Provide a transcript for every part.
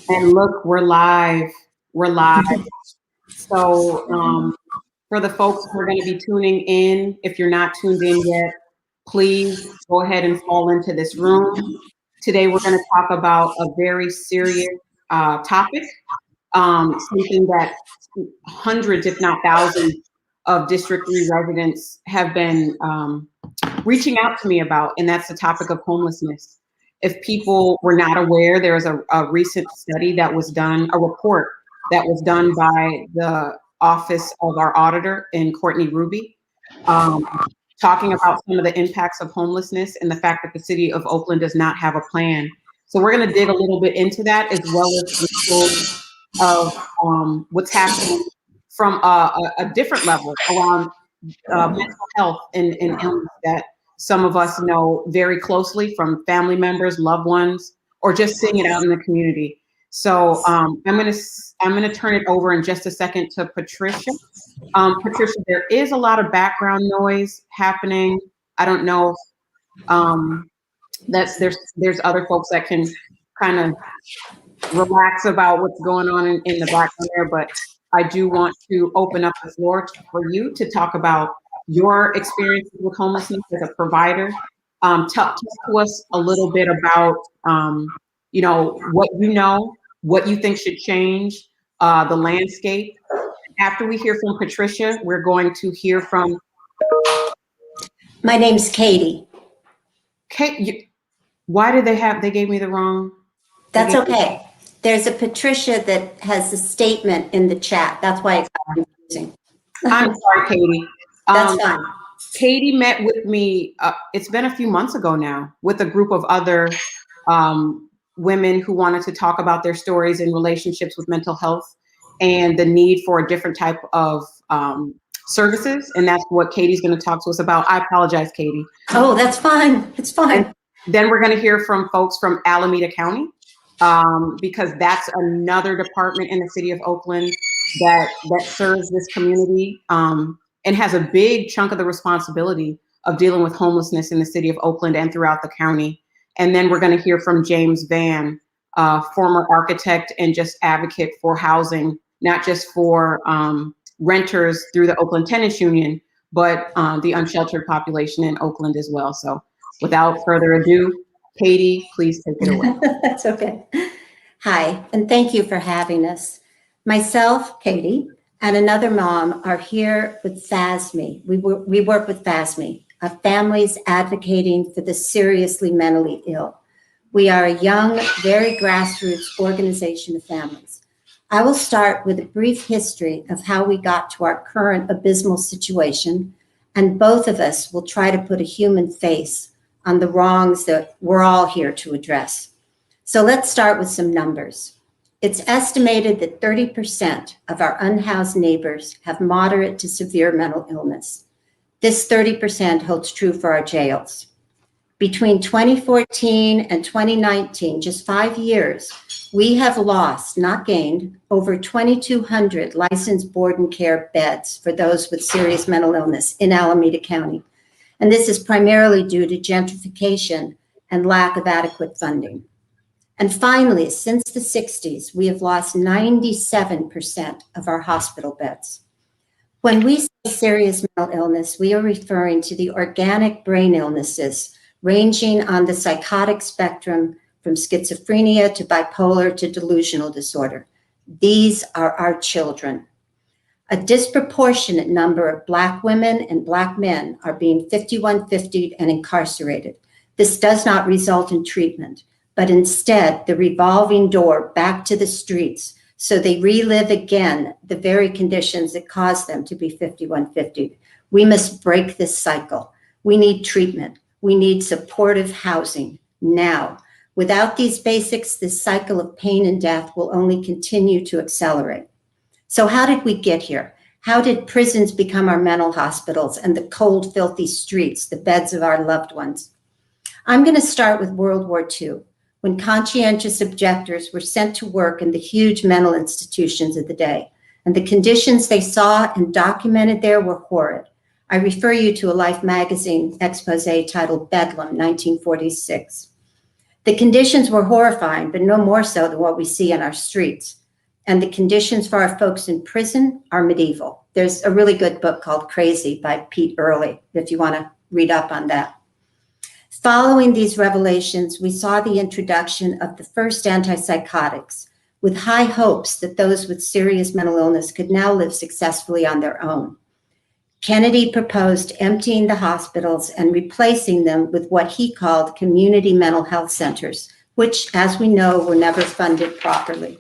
And look, we're live. We're live. So for the folks who are going to be tuning in, if you're not tuned in yet, please go ahead and fall into this room. Today, we're going to talk about a very serious topic, something that hundreds, if not thousands, of District 3 residents have been reaching out to me about, and that's the topic of homelessness. If people were not aware, there was a recent study that was done, a report that was done by the office of our auditor in Courtney Ruby, talking about some of the impacts of homelessness and the fact that the city of Oakland does not have a plan. So we're going to dig a little bit into that, as well as the story of what's happening from a different level around mental health and illness that some of us know very closely from family members, loved ones, or just seeing it out in the community. So I'm gonna turn it over in just a second to Patricia. Patricia, there is a lot of background noise happening. I don't know if there's other folks that can kind of relax about what's going on in the background there, but I do want to open up the floor for you to talk about your experiences with homelessness as a provider. Talk to us a little bit about, what you think should change, the landscape. After we hear from Patricia, we're going to hear from. My name's Katie. Kate, why did they gave me the wrong? That's okay. There's a Patricia that has a statement in the chat. That's why it's confusing. I'm sorry, Katie. That's fine. Katie met with me, it's been a few months ago now, with a group of other women who wanted to talk about their stories in relationships with mental health and the need for a different type of services. And that's what Katie's going to talk to us about. I apologize, Katie. Oh, that's fine. It's fine. And then we're going to hear from folks from Alameda County, because that's another department in the city of Oakland that serves this community and has a big chunk of the responsibility of dealing with homelessness in the city of Oakland and throughout the county. And then we're going to hear from James Van, former architect and just advocate for housing, not just for renters through the Oakland Tenants Union, but the unsheltered population in Oakland as well. So without further ado, Katie, please take it away. That's okay. Hi, and thank you for having us. Myself, Katie, and another mom are here with FASME. We work with FASME, Families Advocating for the Seriously Mentally Ill. We are a young, very grassroots organization of families. I will start with a brief history of how we got to our current abysmal situation, and both of us will try to put a human face on the wrongs that we're all here to address. So let's start with some numbers. It's estimated that 30% of our unhoused neighbors have moderate to severe mental illness. This 30% holds true for our jails. Between 2014 and 2019, just 5 years, we have lost, not gained, over 2,200 licensed board and care beds for those with serious mental illness in Alameda County. And this is primarily due to gentrification and lack of adequate funding. And finally, since the 60s, we have lost 97% of our hospital beds. When we say serious mental illness, we are referring to the organic brain illnesses ranging on the psychotic spectrum from schizophrenia to bipolar to delusional disorder. These are our children. A disproportionate number of Black women and Black men are being 5150'd and incarcerated. This does not result in treatment, but instead the revolving door back to the streets so they relive again the very conditions that caused them to be 5150'd. We must break this cycle. We need treatment. We need supportive housing now. Without these basics, this cycle of pain and death will only continue to accelerate. So how did we get here? How did prisons become our mental hospitals and the cold, filthy streets, the beds of our loved ones? I'm going to start with World War II, when conscientious objectors were sent to work in the huge mental institutions of the day, and the conditions they saw and documented there were horrid. I refer you to a Life magazine expose titled Bedlam, 1946. The conditions were horrifying, but no more so than what we see in our streets. And the conditions for our folks in prison are medieval. There's a really good book called Crazy by Pete Early, if you want to read up on that. Following these revelations, we saw the introduction of the first antipsychotics, with high hopes that those with serious mental illness could now live successfully on their own. Kennedy proposed emptying the hospitals and replacing them with what he called community mental health centers, which, as we know, were never funded properly.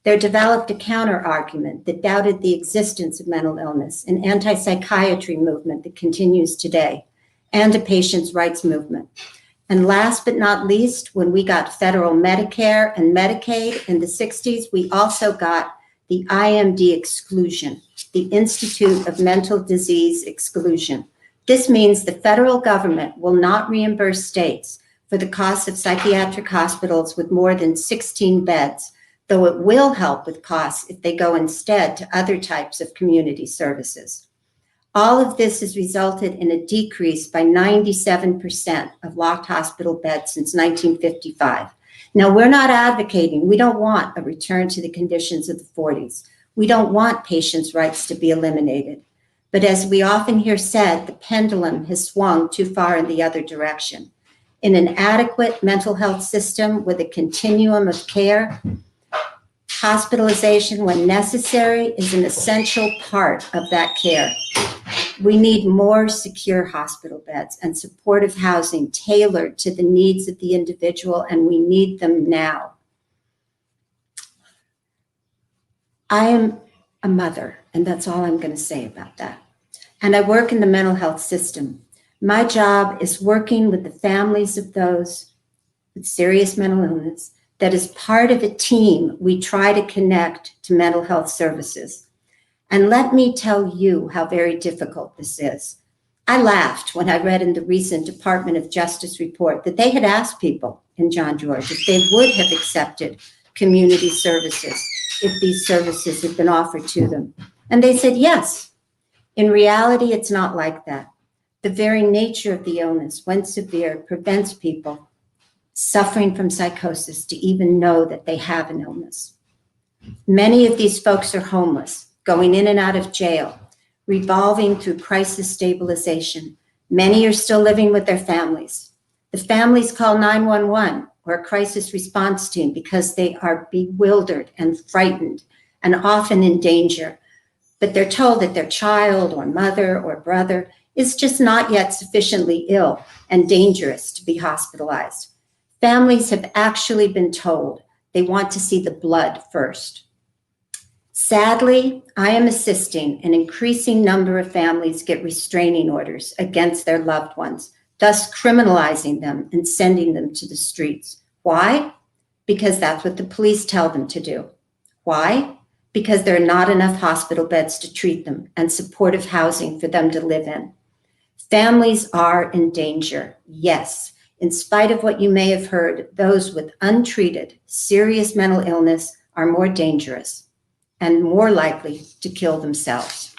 There developed a counter-argument that doubted the existence of mental illness, an anti-psychiatry movement that continues today, and a patients' rights movement. And last but not least, when we got federal Medicare and Medicaid in the 60s, we also got the IMD exclusion, the Institute of Mental Disease Exclusion. This means the federal government will not reimburse states for the cost of psychiatric hospitals with more than 16 beds, though it will help with costs if they go instead to other types of community services. All of this has resulted in a decrease by 97% of locked hospital beds since 1955. Now, we're not advocating, we don't want a return to the conditions of the 40s. We don't want patients' rights to be eliminated. But as we often hear said, the pendulum has swung too far in the other direction. In an adequate mental health system with a continuum of care, hospitalization, when necessary, is an essential part of that care. We need more secure hospital beds and supportive housing tailored to the needs of the individual, and we need them now. I am a mother, and that's all I'm going to say about that. And I work in the mental health system. My job is working with the families of those with serious mental illness. That is part of a team we try to connect to mental health services. And let me tell you how very difficult this is. I laughed when I read in the recent Department of Justice report that they had asked people in John George if they would have accepted community services if these services had been offered to them. And they said yes. In reality, it's not like that. The very nature of the illness, when severe, prevents people suffering from psychosis to even know that they have an illness. Many of these folks are homeless, going in and out of jail, revolving through crisis stabilization. Many are still living with their families. The families call 911 or a crisis response team because they are bewildered and frightened and often in danger. But they're told that their child or mother or brother is just not yet sufficiently ill and dangerous to be hospitalized. Families have actually been told they want to see the blood first. Sadly, I am assisting an increasing number of families get restraining orders against their loved ones, thus criminalizing them and sending them to the streets. Why? Because that's what the police tell them to do. Why? Because there are not enough hospital beds to treat them and supportive housing for them to live in. Families are in danger, yes. In spite of what you may have heard, those with untreated, serious mental illness are more dangerous and more likely to kill themselves.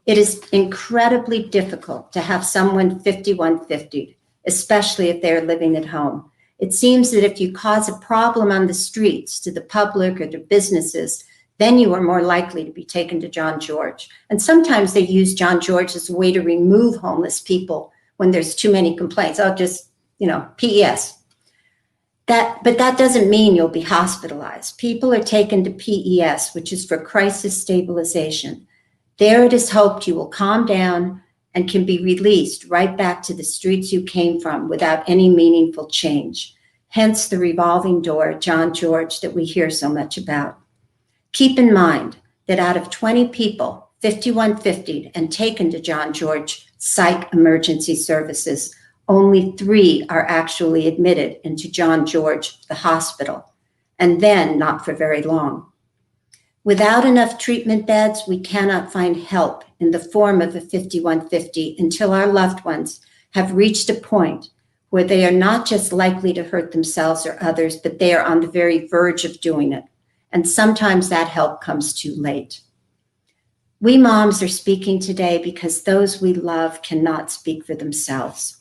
It is incredibly difficult to have someone 5150, especially if they're living at home. It seems that if you cause a problem on the streets to the public or to businesses, then you are more likely to be taken to John George. And sometimes they use John George as a way to remove homeless people when there's too many complaints. Oh, just, PES. But that doesn't mean you'll be hospitalized. People are taken to PES, which is for crisis stabilization. There it is hoped you will calm down and can be released right back to the streets you came from without any meaningful change. Hence the revolving door at John George that we hear so much about. Keep in mind that out of 20 people 5150'd and taken to John George Psych Emergency Services, only 3 are actually admitted into John George, the hospital, and then not for very long. Without enough treatment beds, we cannot find help in the form of a 5150 until our loved ones have reached a point where they are not just likely to hurt themselves or others, but they are on the very verge of doing it. And sometimes that help comes too late. We moms are speaking today because those we love cannot speak for themselves.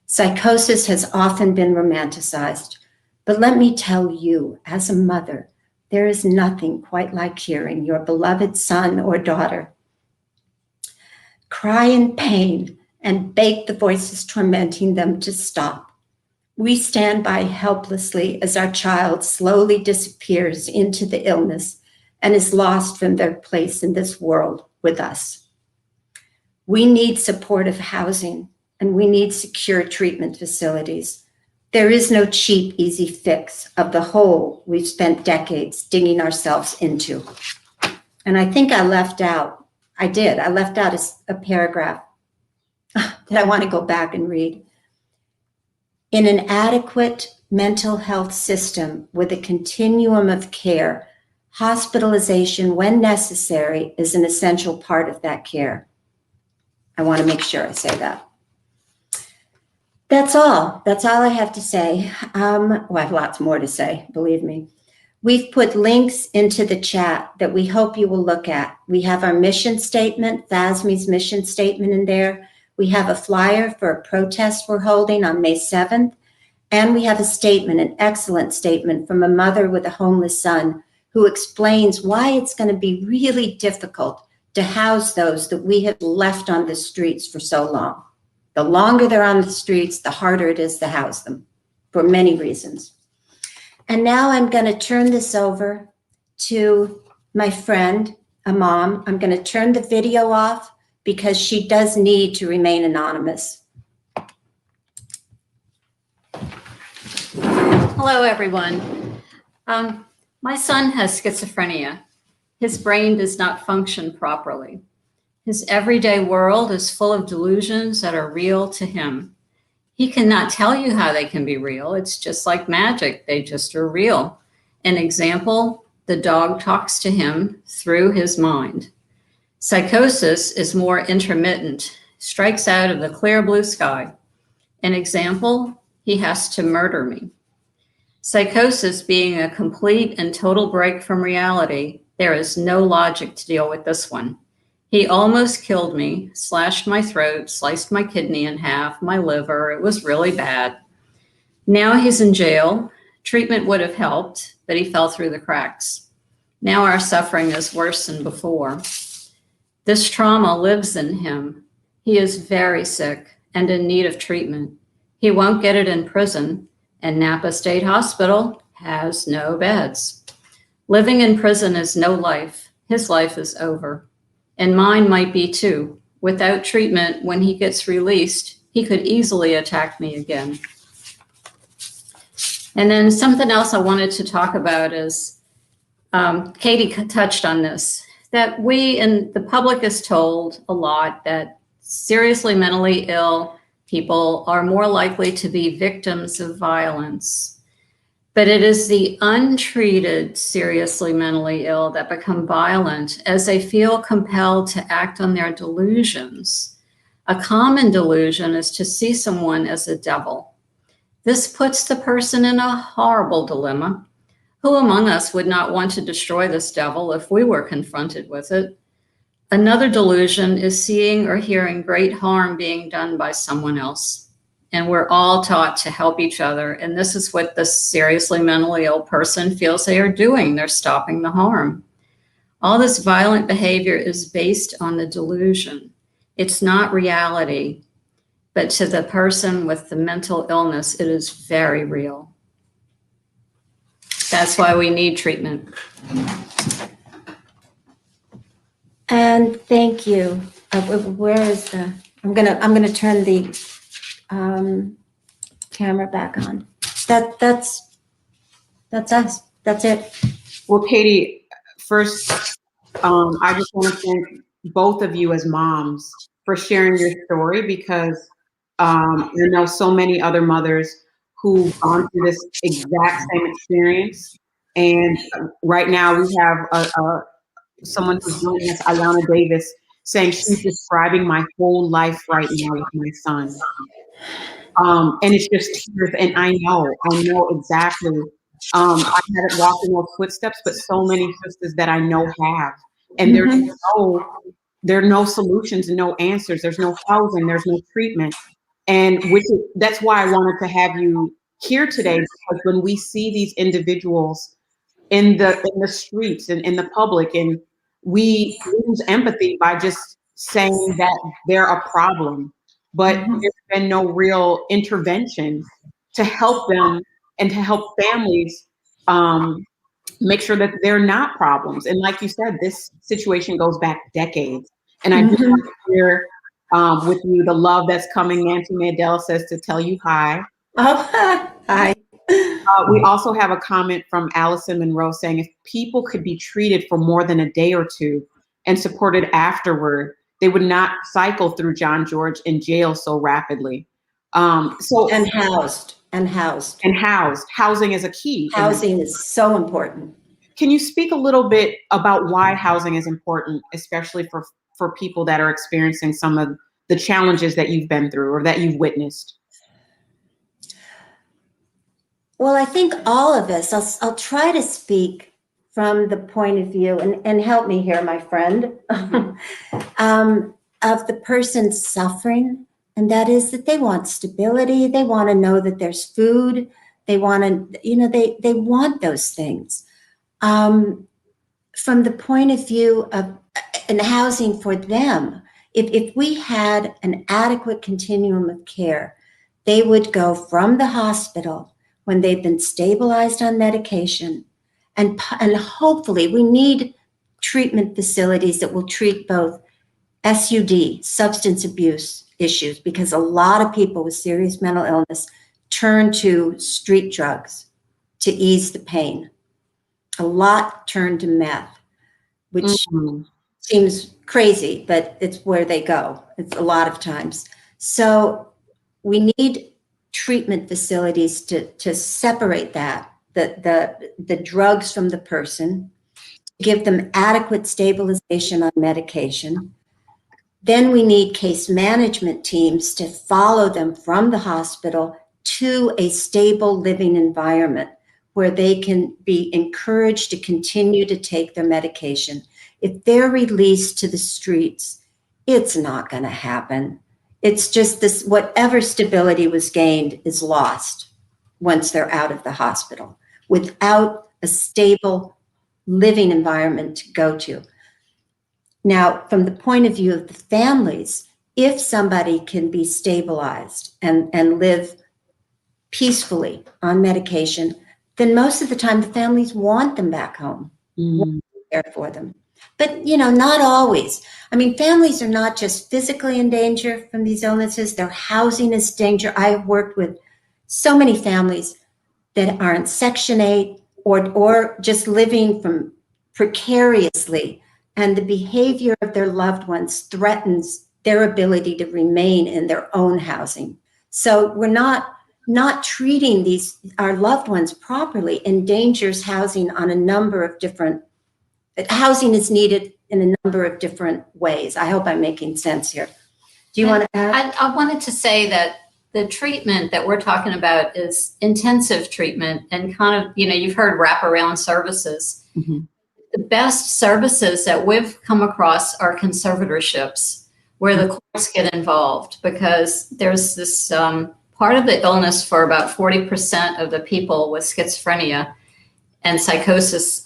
Psychosis has often been romanticized, but let me tell you, as a mother, there is nothing quite like hearing your beloved son or daughter cry in pain and beg the voices tormenting them to stop. We stand by helplessly as our child slowly disappears into the illness and is lost from their place in this world with us. We need supportive housing and we need secure treatment facilities. There is no cheap, easy fix of the hole we've spent decades digging ourselves into. And I think I left out a paragraph that I want to go back and read. In an adequate mental health system with a continuum of care, hospitalization, when necessary, is an essential part of that care. I want to make sure I say that. That's all. That's all I have to say. Well, I have lots more to say, believe me. We've put links into the chat that we hope you will look at. We have our mission statement, FASME's mission statement in there. We have a flyer for a protest we're holding on May 7th. And we have a statement, an excellent statement from a mother with a homeless son who explains why it's going to be really difficult to house those that we have left on the streets for so long. The longer they're on the streets, the harder it is to house them for many reasons. And now I'm going to turn this over to my friend, a mom. I'm going to turn the video off because she does need to remain anonymous. Hello, everyone. My son has schizophrenia. His brain does not function properly. His everyday world is full of delusions that are real to him. He cannot tell you how they can be real. It's just like magic. They just are real. An example, the dog talks to him through his mind. Psychosis is more intermittent, strikes out of the clear blue sky. An example, he has to murder me. Psychosis being a complete and total break from reality, there is no logic to deal with this one. He almost killed me, slashed my throat, sliced my kidney in half, my liver. It was really bad. Now he's in jail. Treatment would have helped, but he fell through the cracks. Now our suffering is worse than before. This trauma lives in him. He is very sick and in need of treatment. He won't get it in prison, and Napa State Hospital has no beds. Living in prison is no life. His life is over. And mine might be too. Without treatment, when he gets released, he could easily attack me again. And then something else I wanted to talk about is, Katie touched on this, that we and the public is told a lot that seriously mentally ill people are more likely to be victims of violence. But it is the untreated, seriously mentally ill that become violent as they feel compelled to act on their delusions. A common delusion is to see someone as a devil. This puts the person in a horrible dilemma. Who among us would not want to destroy this devil if we were confronted with it? Another delusion is seeing or hearing great harm being done by someone else. And we're all taught to help each other. And this is what the seriously mentally ill person feels they are doing. They're stopping the harm. All this violent behavior is based on the delusion. It's not reality, but to the person with the mental illness, it is very real. That's why we need treatment. And thank you. Where is the? I'm gonna turn the camera back on. That's us. That's it. Well, Katie, first, I just want to thank both of you as moms for sharing your story, because I know so many other mothers who've gone through this exact same experience. And right now we have someone who's joining us, Alana Davis, saying she's describing my whole life right now with my son. And it's just tears, and I know exactly. I haven't walked in those footsteps, but so many sisters that I know have. And there are no solutions and no answers. There's no housing, there's no treatment. And that's why I wanted to have you here today, because when we see these individuals in the streets and in the public, and we lose empathy by just saying that they're a problem, but there's been no real intervention to help them and to help families make sure that they're not problems. And like you said, this situation goes back decades. And I just want to hear with you the love that's coming. Nancy Mandel says to tell you hi. Oh, hi. We also have a comment from Allison Monroe saying if people could be treated for more than a day or two and supported afterward, they would not cycle through John George in jail so rapidly. And housed. Housing is a key. Housing is so important. Can you speak a little bit about why housing is important, especially for people that are experiencing some of the challenges that you've been through or that you've witnessed? Well, I think all of us, I'll try to speak from the point of view, and help me here, my friend, of the person suffering. And that is that they want stability. They want to know that there's food. They want to, they want those things. From the point of view of and housing for them, if we had an adequate continuum of care, they would go from the hospital when they've been stabilized on medication, and hopefully we need treatment facilities that will treat both SUD, substance abuse issues, because a lot of people with serious mental illness turn to street drugs to ease the pain. A lot turn to meth, which seems crazy, but it's where they go. It's a lot of times. So we need treatment facilities to separate the drugs from the person, give them adequate stabilization on medication. Then we need case management teams to follow them from the hospital to a stable living environment where they can be encouraged to continue to take their medication. If they're released to the streets, it's not going to happen. It's just this, whatever stability was gained is lost once they're out of the hospital without a stable living environment to go to. Now, from the point of view of the families, if somebody can be stabilized and live peacefully on medication, then most of the time the families want them back home, want to be there for them. But, not always. I mean, families are not just physically in danger from these illnesses, their housing is danger. I have worked with so many families that are in Section 8 or just living from precariously, and the behavior of their loved ones threatens their ability to remain in their own housing. So we're not treating our loved ones properly endangers housing on a number of different. Housing is needed in a number of different ways. I hope I'm making sense here. Do you want to add? I wanted to say that the treatment that we're talking about is intensive treatment and kind of, you've heard wraparound services. Mm-hmm. The best services that we've come across are conservatorships where the courts get involved, because there's this part of the illness for about 40% of the people with schizophrenia and psychosis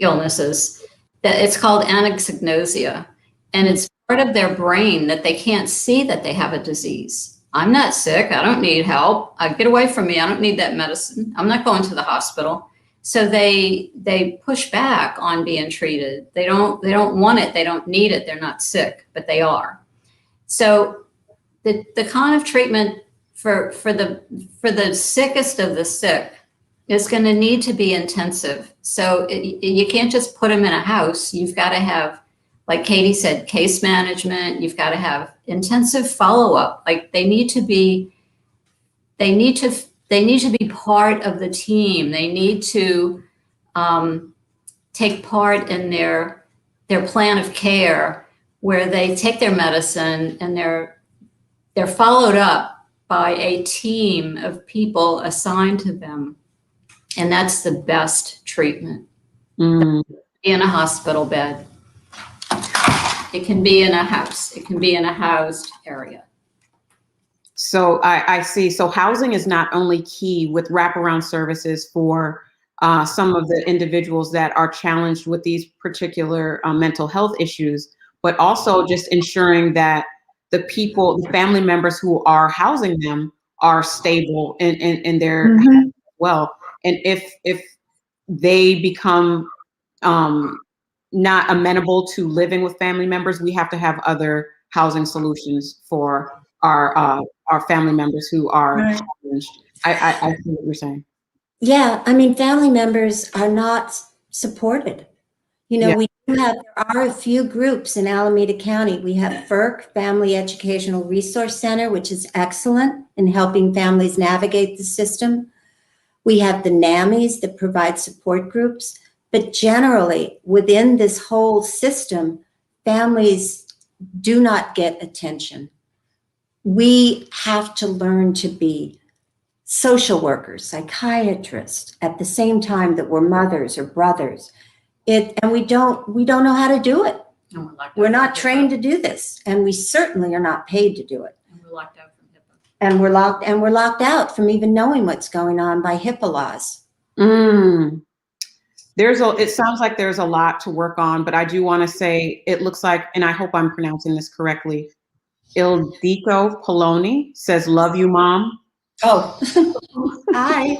illnesses, that it's called anosognosia, and it's part of their brain that they can't see that they have a disease. I'm not sick. I don't need help. Get away from me. I don't need that medicine. I'm not going to the hospital. So they push back on being treated. They don't want it. They don't need it. They're not sick, but they are. So the kind of treatment for the sickest of the sick is going to need to be intensive. So you can't just put them in a house. You've got to have, like Katie said, case management. You've got to have intensive follow-up. Like they need to be part of the team. They need to take part in their plan of care, where they take their medicine and they're followed up by a team of people assigned to them. And that's the best treatment. In a hospital bed. It can be in a house. It can be in a housed area. So I see. So housing is not only key with wraparound services for some of the individuals that are challenged with these particular mental health issues, but also just ensuring that the family members who are housing them are stable in their health as well. And if they become not amenable to living with family members, we have to have other housing solutions for our family members who are challenged. I see what you're saying. Yeah, I mean, family members are not supported. You know, Yeah. there are a few groups in Alameda County. We have FERC, Family Educational Resource Center, which is excellent in helping families navigate the system. We have the NAMIs that provide support groups. But generally, within this whole system, families do not get attention. We have to learn to be social workers, psychiatrists, at the same time that we're mothers or brothers. And we don't know how to do it. We're not trained to do this, and we certainly are not paid to do it. And we're locked out from HIPAA. And we're locked out from even knowing what's going on by HIPAA laws. It sounds like there's a lot to work on, but I do want to say it looks like, and I hope I'm pronouncing this correctly, Ildiko Poloni says, "Love you, Mom." Oh, hi.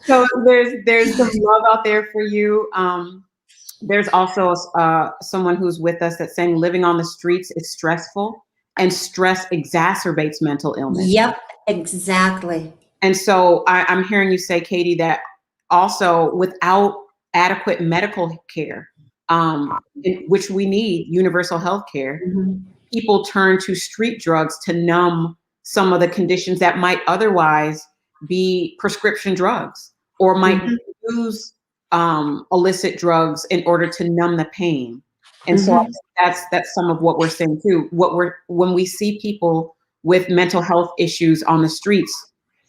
So there's some love out there for you. There's also someone who's with us that's saying living on the streets is stressful, and stress exacerbates mental illness. Yep, exactly. And so I'm hearing you say, Katie, that also without adequate medical care, which we need, universal health care, people turn to street drugs to numb some of the conditions that might otherwise be prescription drugs, or might use illicit drugs in order to numb the pain. And so I think that's some of what we're saying too. When we see people with mental health issues on the streets,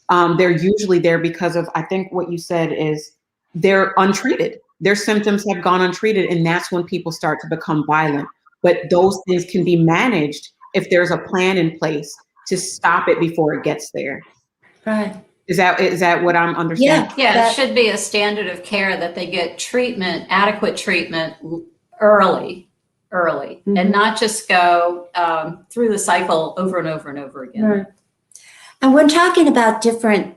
they're usually there because of, I think what you said is, they're untreated. Their symptoms have gone untreated, and that's when people start to become violent. But those things can be managed if there's a plan in place to stop it before it gets there. Right. Is that what I'm understanding? Yeah, it should be a standard of care that they get treatment, adequate treatment early, and not just go through the cycle over and over and over again. Right. And we're talking about different,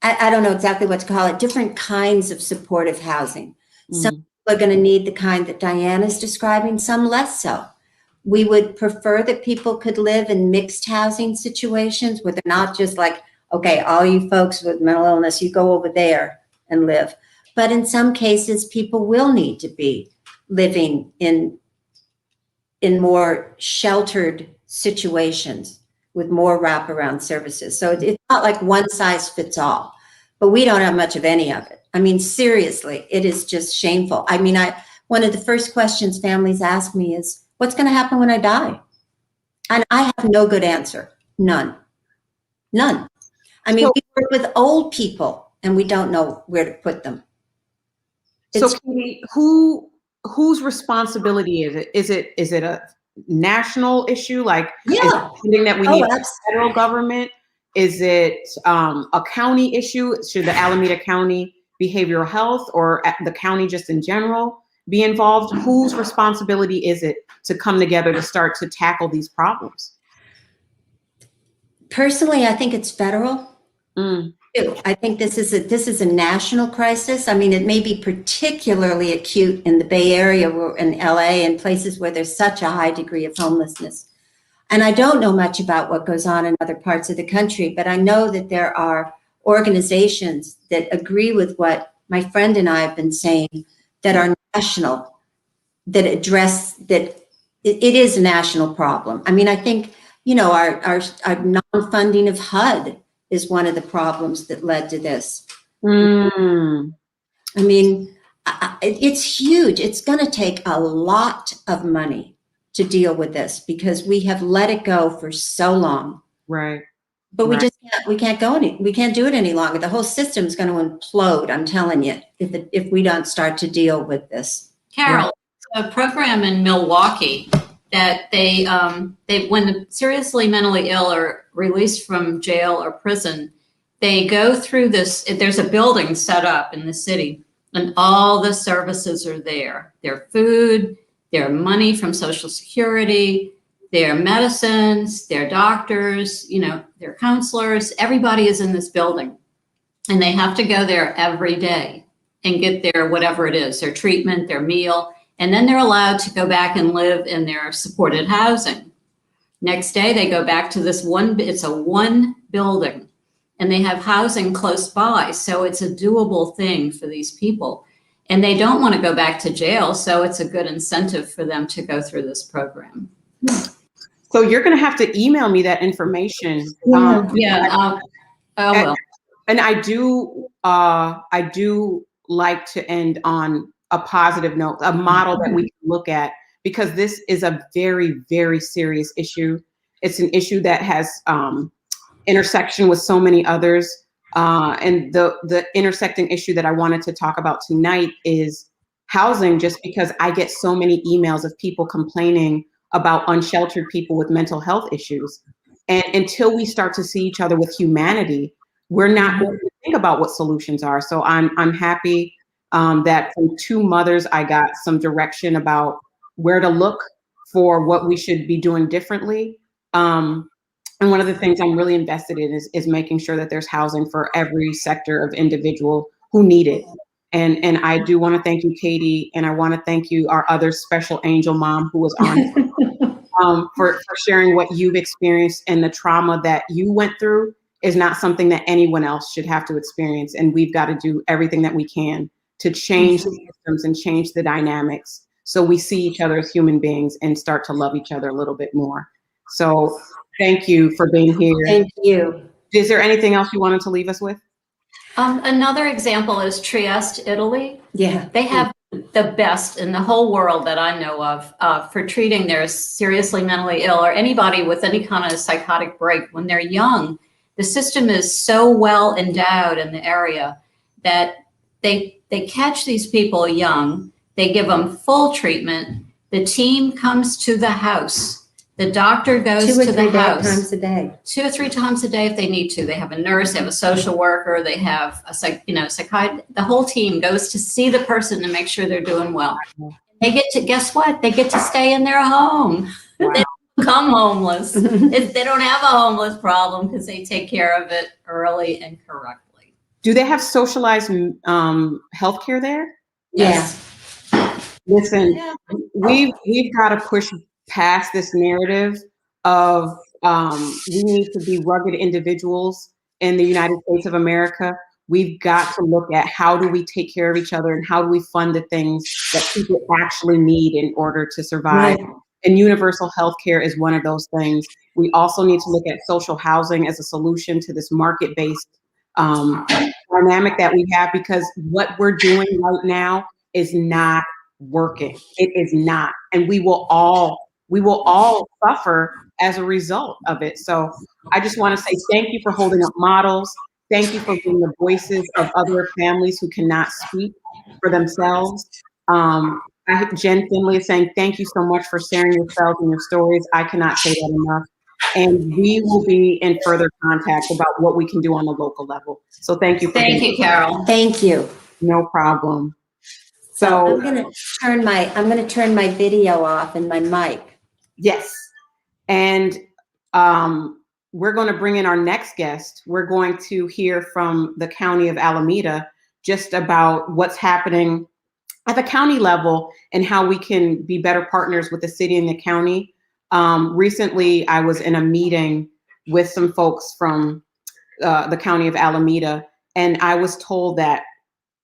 I don't know exactly what to call it, different kinds of supportive housing. Some people are going to need the kind that Diana's describing, some less so. We would prefer that people could live in mixed housing situations where they're not just like, okay, all you folks with mental illness, you go over there and live. But in some cases, people will need to be living in more sheltered situations with more wraparound services. So it's not like one size fits all, but we don't have much of any of it. I mean, seriously, it is just shameful. I mean, one of the first questions families ask me is, what's going to happen when I die? And I have no good answer. None. I mean, we work with old people and we don't know where to put them. So Katie, whose responsibility is it? Is it a national issue? Like, is it something that we need from the federal government? Is it a county issue? Should the Alameda County Behavioral Health or the county just in general be involved? Whose responsibility is it to come together to start to tackle these problems? Personally, I think it's federal. I think this is a national crisis. I mean, it may be particularly acute in the Bay Area or in LA and places where there's such a high degree of homelessness. And I don't know much about what goes on in other parts of the country, but I know that there are organizations that agree with what my friend and I have been saying, that are national, that address that it is a national problem. I mean, I think, you know, our non-funding of HUD is one of the problems that led to this. I mean, it's huge. It's going to take a lot of money to deal with this because we have let it go for so long. Right. But we can't do it any longer. The whole system is going to implode, I'm telling you, if we don't start to deal with this. Carroll, a program in Milwaukee that they when seriously mentally ill or released from jail or prison, they go through this. There's a building set up in the city, and all the services are there. Their food, their money from Social Security, their medicines, their doctors, their counselors. Everybody is in this building, and they have to go there every day and get their whatever it is, their treatment, their meal. And then they're allowed to go back and live in their supported housing. Next day, they go back to this it's a one building, and they have housing close by. So it's a doable thing for these people. And they don't want to go back to jail. So it's a good incentive for them to go through this program. So you're going to have to email me that information. I will. And I do like to end on a positive note, a model that we can look at, because this is a very, very serious issue. It's an issue that has intersection with so many others. And the intersecting issue that I wanted to talk about tonight is housing, just because I get so many emails of people complaining about unsheltered people with mental health issues. And until we start to see each other with humanity, we're not going to think about what solutions are. So I'm happy that from two mothers, I got some direction about where to look for what we should be doing differently. And one of the things I'm really invested in is making sure that there's housing for every sector of individual who need it. And I do want to thank you, Katie, and I want to thank you, our other special angel mom who was on, for sharing what you've experienced, and the trauma that you went through is not something that anyone else should have to experience. And we've got to do everything that we can to change the systems and change the dynamics so we see each other as human beings and start to love each other a little bit more. So thank you for being here. Thank you. Is there anything else you wanted to leave us with? Another example is Trieste, Italy. Yeah. They have the best in the whole world that I know of for treating their seriously mentally ill or anybody with any kind of psychotic break when they're young. The system is so well endowed in the area that they catch these people young, they give them full treatment, the team comes to the house, the doctor goes to the house 2 or 3 times a day. 2 or 3 times a day if they need to. They have a nurse, they have a social worker, they have a psychiatrist. The whole team goes to see the person to make sure they're doing well. They get to, guess what? They get to stay in their home. Wow. They don't become homeless. They don't have a homeless problem because they take care of it early and correctly. Do they have socialized healthcare there? Yes. Listen, we've got to push past this narrative of we need to be rugged individuals in the United States of America. We've got to look at how do we take care of each other and how do we fund the things that people actually need in order to survive. Right. And universal health care is one of those things. We also need to look at social housing as a solution to this market-based dynamic that we have, because what we're doing right now is not working. It is not. And we will all suffer as a result of it. So I just want to say thank you for holding up models. Thank you for being the voices of other families who cannot speak for themselves. Jen Finley is saying thank you so much for sharing yourselves and your stories. I cannot say that enough. And we will be in further contact about what we can do on the local level. So thank you. Thank you, Carol. Thank you. No problem. So I'm going to turn my video off and my mic. Yes. And we're going to bring in our next guest. We're going to hear from the county of Alameda just about what's happening at the county level and how we can be better partners with the city and the county. Recently, I was in a meeting with some folks from the county of Alameda, and I was told that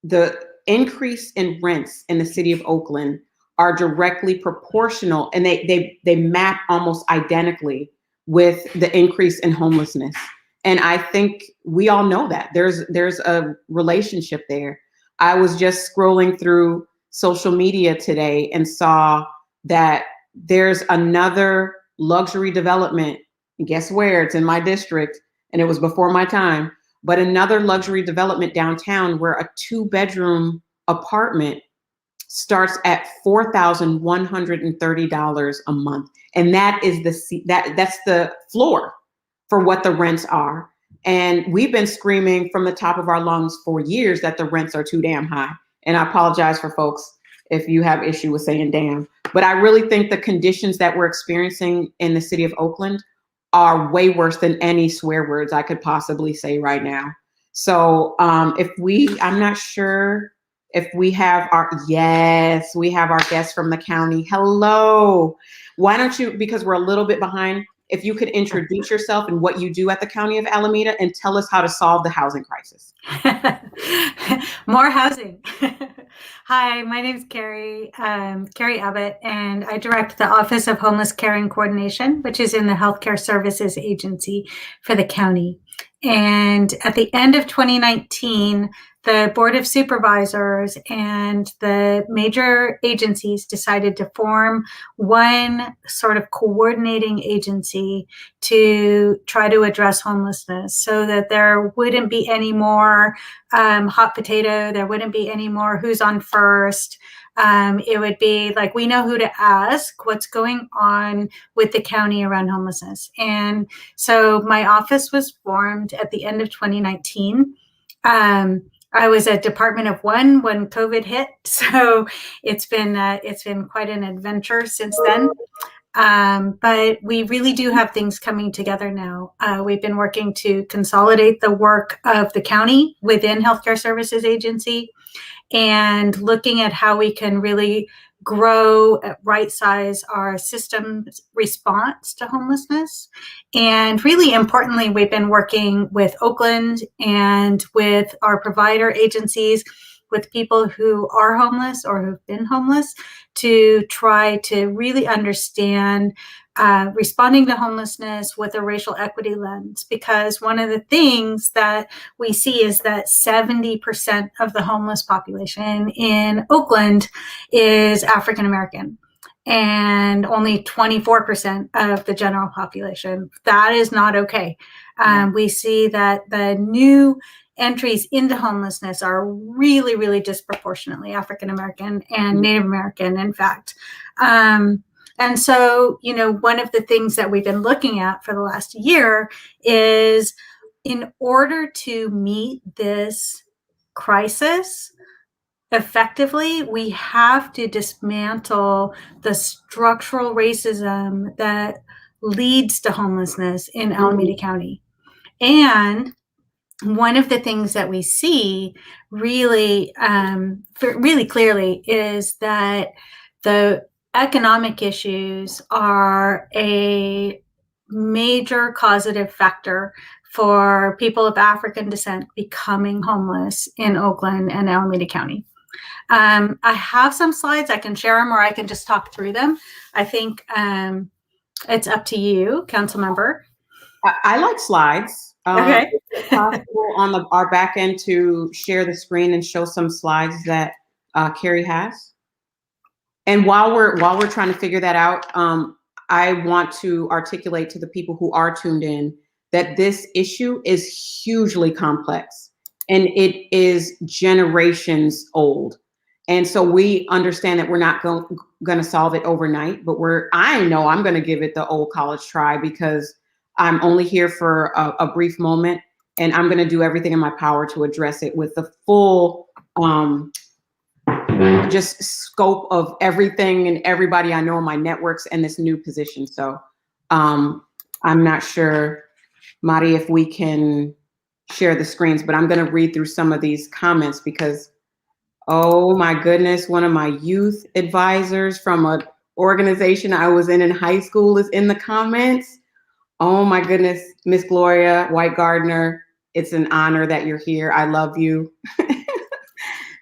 the increase in rents in the city of Oakland are directly proportional, and they map almost identically with the increase in homelessness. And I think we all know that there's a relationship there. I was just scrolling through social media today and saw that there's another luxury development. And guess where? It's in my district, and it was before my time, but another luxury development downtown where a 2-bedroom apartment starts at $4,130 a month. And that is that's the floor for what the rents are. And we've been screaming from the top of our lungs for years that the rents are too damn high. And I apologize for folks if you have issue with saying damn, but I really think the conditions that we're experiencing in the city of Oakland are way worse than any swear words I could possibly say right now. So I'm not sure if we have we have our guest from the county. Hello. Why don't you, because we're a little bit behind, if you could introduce yourself and what you do at the County of Alameda and tell us how to solve the housing crisis. More housing. Hi, my name is Carrie Abbot, and I direct the Office of Homeless Care and Coordination, which is in the Healthcare Services Agency for the county. And at the end of 2019, the Board of Supervisors and the major agencies decided to form one sort of coordinating agency to try to address homelessness so that there wouldn't be any more hot potato, there wouldn't be any more who's on first. It would be like, we know who to ask, what's going on with the county around homelessness. And so my office was formed at the end of 2019. I was at Department of One when COVID hit, so it's been quite an adventure since then. But we really do have things coming together now. We've been working to consolidate the work of the county within Healthcare Services Agency and looking at how we can really grow, right size our system's response to homelessness. And really importantly, we've been working with Oakland and with our provider agencies, with people who are homeless or who've been homeless, to try to really understand responding to homelessness with a racial equity lens. Because one of the things that we see is that 70% of the homeless population in Oakland is African American, and only 24% of the general population. That is not okay. We see that the new entries into homelessness are really, really disproportionately African American and Native American, in fact. And so, one of the things that we've been looking at for the last year is, in order to meet this crisis effectively, we have to dismantle the structural racism that leads to homelessness in Alameda County. And one of the things that we see really, really clearly is that the economic issues are a major causative factor for people of African descent becoming homeless in Oakland and Alameda County. I have some slides. I can share them or I can just talk through them. I think it's up to you, council member. I like slides. Okay. Is it possible on our back end to share the screen and show some slides that Carrie has? And while we're trying to figure that out, I want to articulate to the people who are tuned in that this issue is hugely complex and it is generations old. And so we understand that we're not going to solve it overnight, but I know I'm going to give it the old college try, because I'm only here for a brief moment, and I'm going to do everything in my power to address it with the full just scope of everything and everybody I know in my networks and this new position. So I'm not sure, Mari, if we can share the screens, but I'm going to read through some of these comments because, oh my goodness, one of my youth advisors from an organization I was in high school is in the comments. Oh my goodness, Miss Gloria White Gardner, it's an honor that you're here. I love you.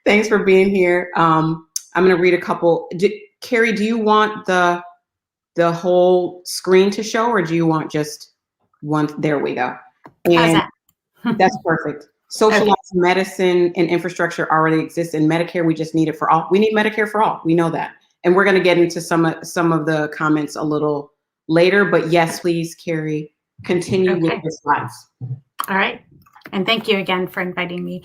Thanks for being here. I'm going to read a couple. Carrie, do you want the whole screen to show, or do you want just one? There we go. And that's perfect. Socialized medicine and infrastructure already exists in Medicare. We just need it for all. We need Medicare for all. We know that. And we're going to get into some of the comments a little later. But yes, please, Carrie, continue with the slides. All right. And thank you again for inviting me.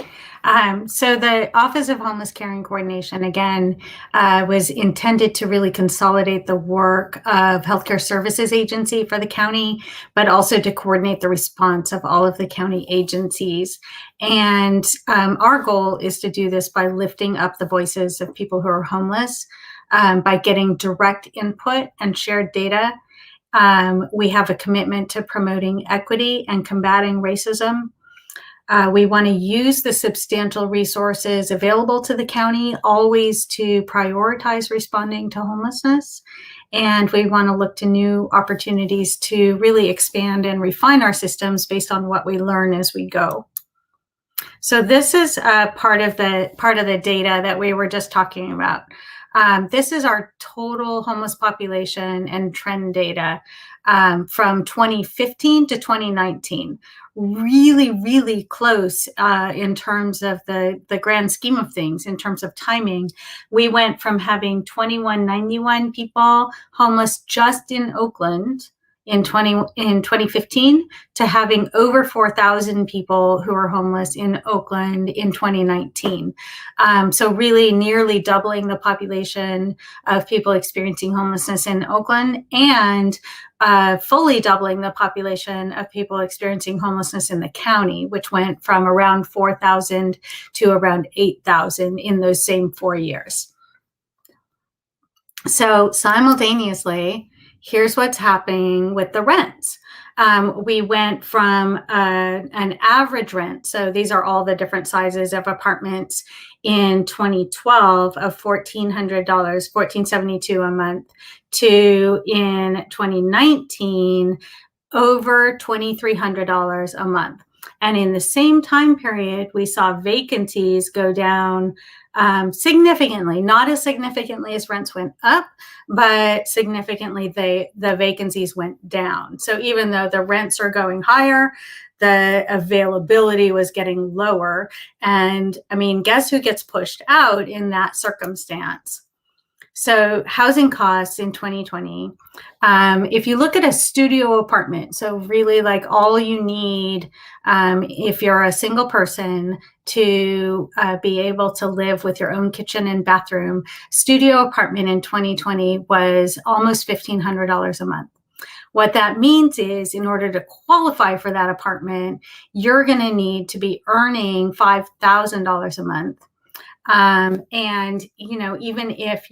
So the Office of Homeless Care and Coordination, again, was intended to really consolidate the work of Healthcare Services Agency for the county, but also to coordinate the response of all of the county agencies. And our goal is to do this by lifting up the voices of people who are homeless, by getting direct input and shared data. We have a commitment to promoting equity and combating racism. We want to use the substantial resources available to the county always to prioritize responding to homelessness. And we want to look to new opportunities to really expand and refine our systems based on what we learn as we go. So this is part of the data that we were just talking about. This is our total homeless population and trend data from 2015 to 2019. Really, really close in terms of the grand scheme of things, in terms of timing. We went from having 2191 people homeless just in Oakland in 2015 to having over 4,000 people who are homeless in Oakland in 2019. So really nearly doubling the population of people experiencing homelessness in Oakland, and fully doubling the population of people experiencing homelessness in the county, which went from around 4,000 to around 8,000 in those same 4 years. So simultaneously, here's what's happening with the rents. We went from an average rent, so these are all the different sizes of apartments in 2012 of $1,400, $1,472 a month, to in 2019 over $2,300 a month. And in the same time period, we saw vacancies go down significantly, not as significantly as rents went up, but significantly the vacancies went down. So even though the rents are going higher, the availability was getting lower. And I mean, guess who gets pushed out in that circumstance? So housing costs in 2020, if you look at a studio apartment, so really like all you need if you're a single person to be able to live with your own kitchen and bathroom, studio apartment in 2020 was almost $1,500 a month. What that means is, in order to qualify for that apartment, you're going to need to be earning $5,000 a month. And you know, even if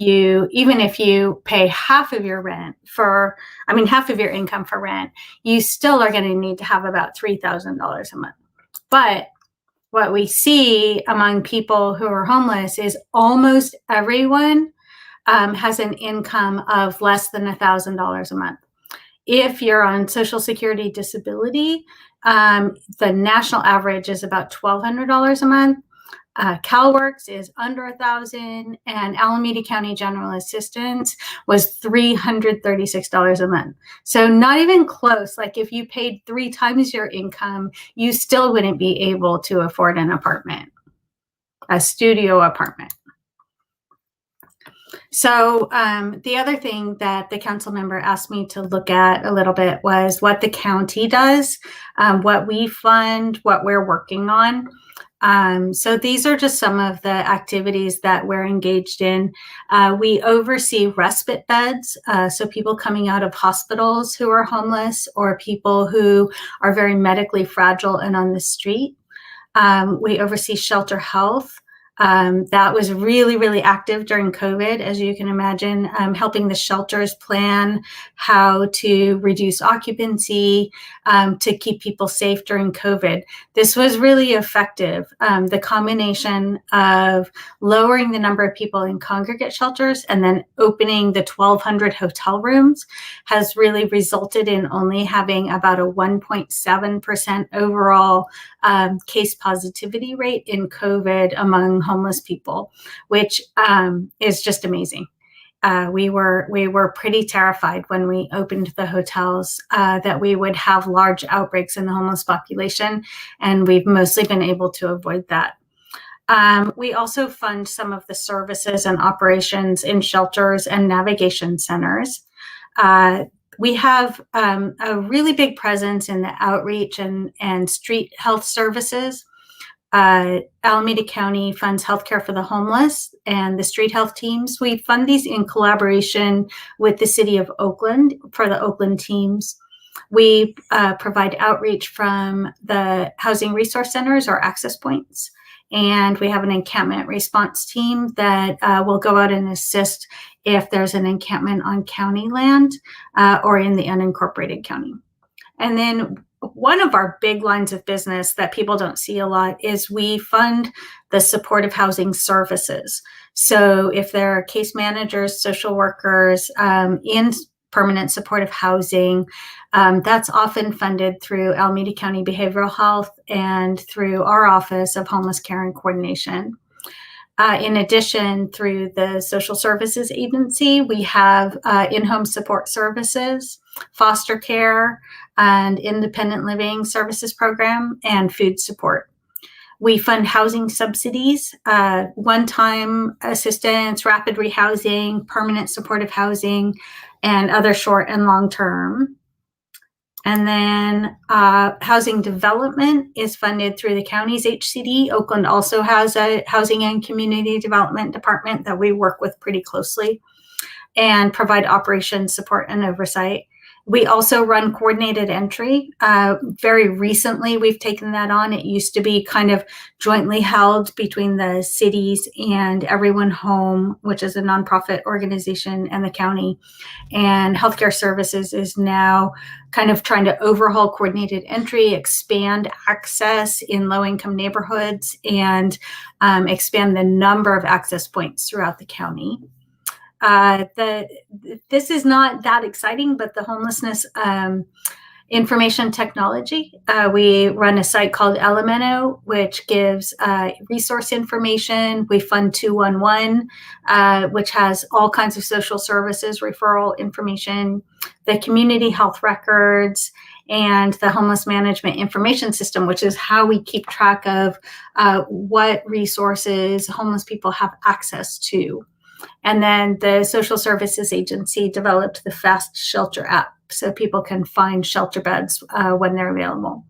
you pay half of your rent for, half of your income for rent, you still are going to need to have about $3,000 a month. But what we see among people who are homeless is almost everyone has an income of less than $1,000 a month. If you're on Social Security disability, the national average is about $1,200 a month. CalWORKs is under $1,000, and Alameda County General Assistance was $336 a month. So not even close. Like if you paid 3 times your income, you still wouldn't be able to afford an apartment, a studio apartment. So the other thing that the council member asked me to look at a little bit was what the county does, what we fund, what we're working on. So these are just some of the activities that we're engaged in. We oversee respite beds, so people coming out of hospitals who are homeless, or people who are very medically fragile and on the street. We oversee shelter health. That was really, really active during COVID, as you can imagine, helping the shelters plan how to reduce occupancy, to keep people safe during COVID. This was really effective. The combination of lowering the number of people in congregate shelters and then opening the 1,200 hotel rooms has really resulted in only having about a 1.7% overall case positivity rate in COVID among homeless people, which is just amazing. We were pretty terrified when we opened the hotels that we would have large outbreaks in the homeless population, and we've mostly been able to avoid that. We also fund some of the services and operations in shelters and navigation centers. We have a really big presence in the outreach and street health services. Alameda County funds healthcare for the homeless and the street health teams. We fund these in collaboration with the city of Oakland for the Oakland teams. We provide outreach from the housing resource centers or access points. And we have an encampment response team that will go out and assist if there's an encampment on county land or in the unincorporated county. And then one of our big lines of business that people don't see a lot is we fund the supportive housing services. So if there are case managers, social workers in permanent supportive housing, that's often funded through Alameda County Behavioral Health and through our Office of Homeless Care and Coordination. In addition, through the Social Services Agency, we have in-home support services, foster care, and independent living services program, and food support. We fund housing subsidies, one-time assistance, rapid rehousing, permanent supportive housing, and other short and long-term. And then housing development is funded through the county's HCD. Oakland also has a housing and community development department that we work with pretty closely and provide operations support and oversight. We also run coordinated entry. Very recently, we've taken that on. It used to be kind of jointly held between the cities and Everyone Home, which is a nonprofit organization, and the county. And Healthcare Services is now kind of trying to overhaul coordinated entry, expand access in low-income neighborhoods, and expand the number of access points throughout the county. This is not that exciting, but the homelessness information technology. We run a site called Alameda, which gives resource information. We fund 211, which has all kinds of social services, referral information, the community health records, and the homeless management information system, which is how we keep track of what resources homeless people have access to. And then the Social Services Agency developed the Fast Shelter app so people can find shelter beds when they're available.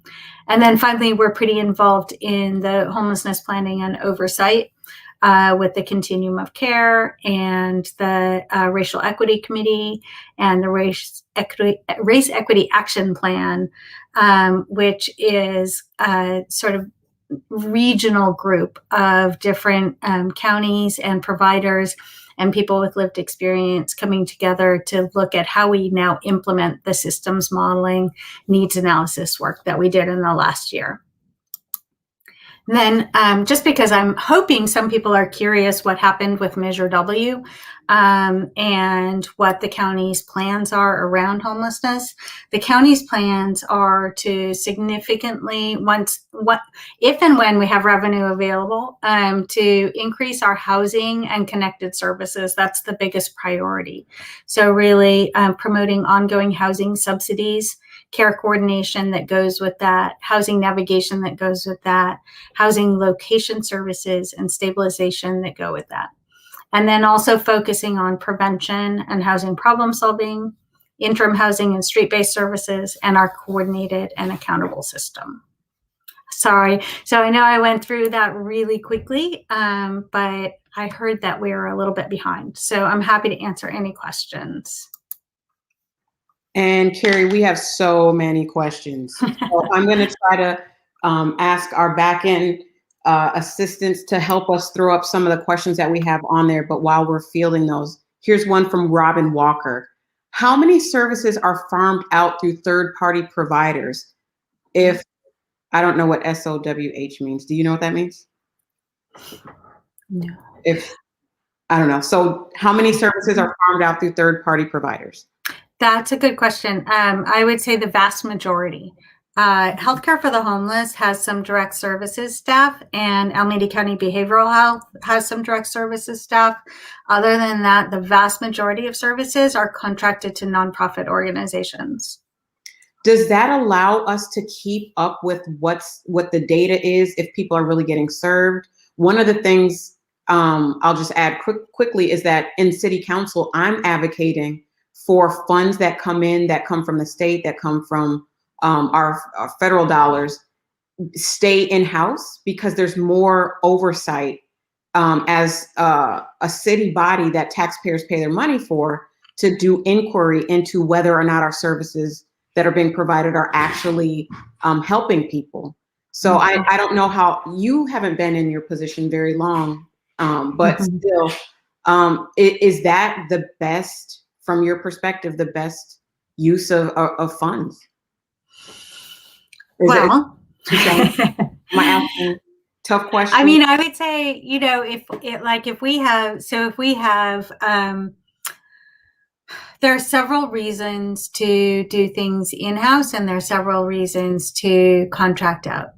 And then finally, we're pretty involved in the homelessness planning and oversight with the Continuum of Care and the Racial Equity Committee and the Race Equity Action Plan, which is sort of regional group of different counties and providers and people with lived experience coming together to look at how we now implement the systems modeling needs analysis work that we did in the last year. And then just because I'm hoping some people are curious what happened with Measure W and what the county's plans are around homelessness. The county's plans are to significantly, if and when we have revenue available, to increase our housing and connected services. That's the biggest priority. So really promoting ongoing housing subsidies, care coordination that goes with that, housing navigation that goes with that, housing location services and stabilization that go with that. And then also focusing on prevention and housing problem solving, interim housing and street-based services, and our coordinated and accountable system. Sorry, so I know I went through that really quickly, but I heard that we were a little bit behind. So I'm happy to answer any questions. And Carrie, we have so many questions. So I'm going to try to ask our back-end assistants to help us throw up some of the questions that we have on there. But while we're fielding those, here's one from Robin Walker. How many services are farmed out through third-party providers? If I don't know what SOWH means. Do you know what that means? No. I don't know. So how many services are farmed out through third-party providers? That's a good question. I would say the vast majority. Healthcare for the Homeless has some direct services staff, and Alameda County Behavioral Health has some direct services staff. Other than that, the vast majority of services are contracted to nonprofit organizations. Does that allow us to keep up with what the data is if people are really getting served? One of the things I'll just add quickly is that in City Council, I'm advocating for funds that come in, that come from the state, that come from our federal dollars, stay in-house, because there's more oversight as a city body that taxpayers pay their money for, to do inquiry into whether or not our services that are being provided are actually helping people. So I don't know how, you haven't been in your position very long, but still, is that the best, from your perspective, the best use of funds? Well, am I asking tough questions? I mean, I would say, if we have, there are several reasons to do things in-house, and there are several reasons to contract out.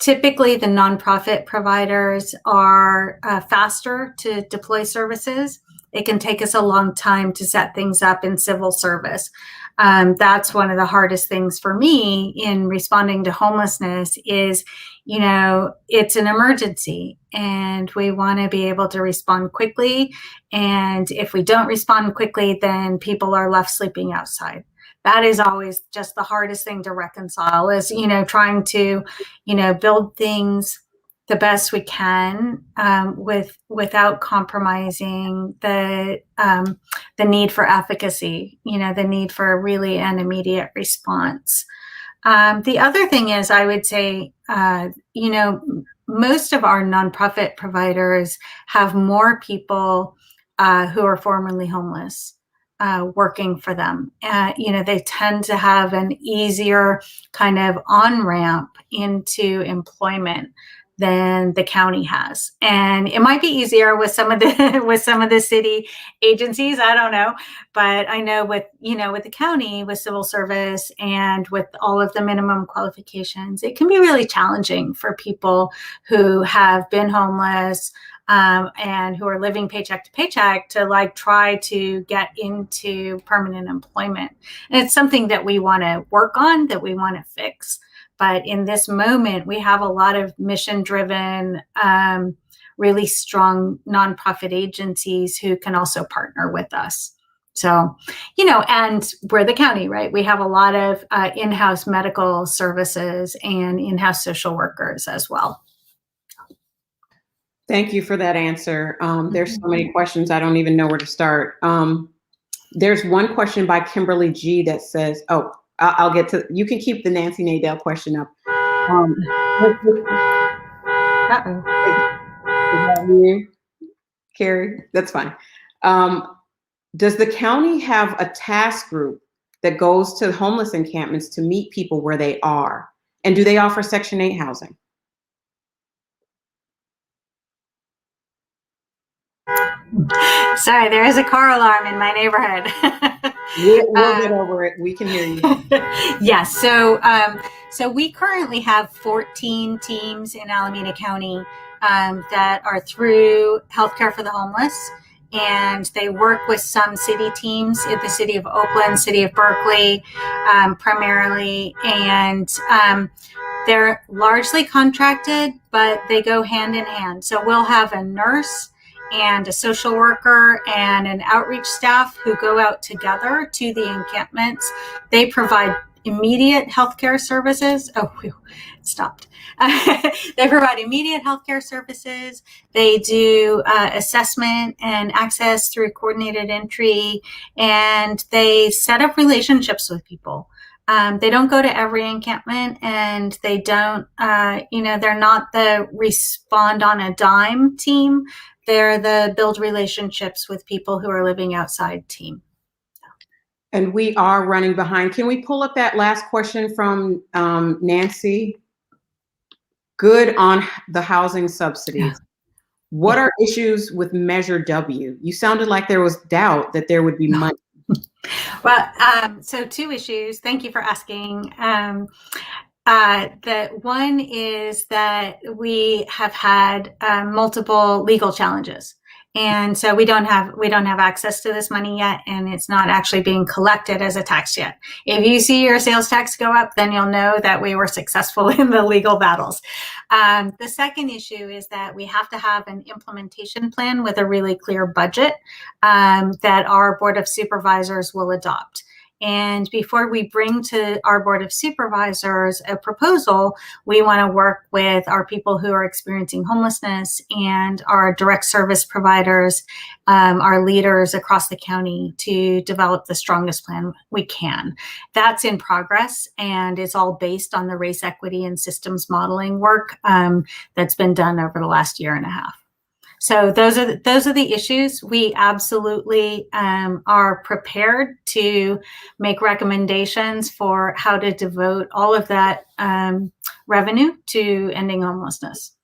Typically, the nonprofit providers are faster to deploy services. It can take us a long time to set things up in civil service. That's one of the hardest things for me in responding to homelessness is, it's an emergency and we want to be able to respond quickly. And if we don't respond quickly, then people are left sleeping outside. That is always just the hardest thing to reconcile is, trying to, build things the best we can without compromising the need for efficacy, the need for really an immediate response. The other thing is, I would say, most of our nonprofit providers have more people who are formerly homeless working for them. They tend to have an easier kind of on-ramp into employment than the county has. And it might be easier with some of the city agencies, I don't know, but I know with the county, with civil service and with all of the minimum qualifications, it can be really challenging for people who have been homeless and who are living paycheck to paycheck to try to get into permanent employment. And it's something that we want to work on, that we want to fix. But in this moment, we have a lot of mission-driven, really strong nonprofit agencies who can also partner with us. So, and we're the county, right? We have a lot of in-house medical services and in-house social workers as well. Thank you for that answer. There's so many questions, I don't even know where to start. There's one question by Kimberly G that says, I'll get to, you can keep the Nancy Nadell question up. Uh-oh. Is that you, Carrie? That's fine. Does the county have a task group that goes to homeless encampments to meet people where they are? And do they offer Section 8 housing? Sorry, there is a car alarm in my neighborhood. We'll get over it. We can hear you. Yes. So we currently have 14 teams in Alameda County that are through Healthcare for the Homeless, and they work with some city teams in the city of Oaklands, city of Berkeley, primarily, and they're largely contracted, but they go hand in hand. So we'll have a nurse and a social worker and an outreach staff who go out together to the encampments. They provide immediate healthcare services. Oh, it stopped. They provide immediate healthcare services. They do assessment and access through coordinated entry, and they set up relationships with people. They don't go to every encampment, and they don't, they're not the respond on a dime team. They're the build relationships with people who are living outside team. And we are running behind. Can we pull up that last question from Nancy? Good on the housing subsidies. Yeah. What are issues with Measure W? You sounded like there was doubt that there would be money. Well, so two issues. Thank you for asking. The one is that we have had multiple legal challenges, and so we don't have access to this money yet, and it's not actually being collected as a tax yet. If you see your sales tax go up, then you'll know that we were successful in the legal battles. The second issue is that we have to have an implementation plan with a really clear budget that our Board of Supervisors will adopt. And before we bring to our Board of Supervisors a proposal, we want to work with our people who are experiencing homelessness and our direct service providers, our leaders across the county to develop the strongest plan we can. That's in progress, and it's all based on the race equity and systems modeling work that's been done over the last year and a half. So those are the issues. We absolutely are prepared to make recommendations for how to devote all of that revenue to ending homelessness.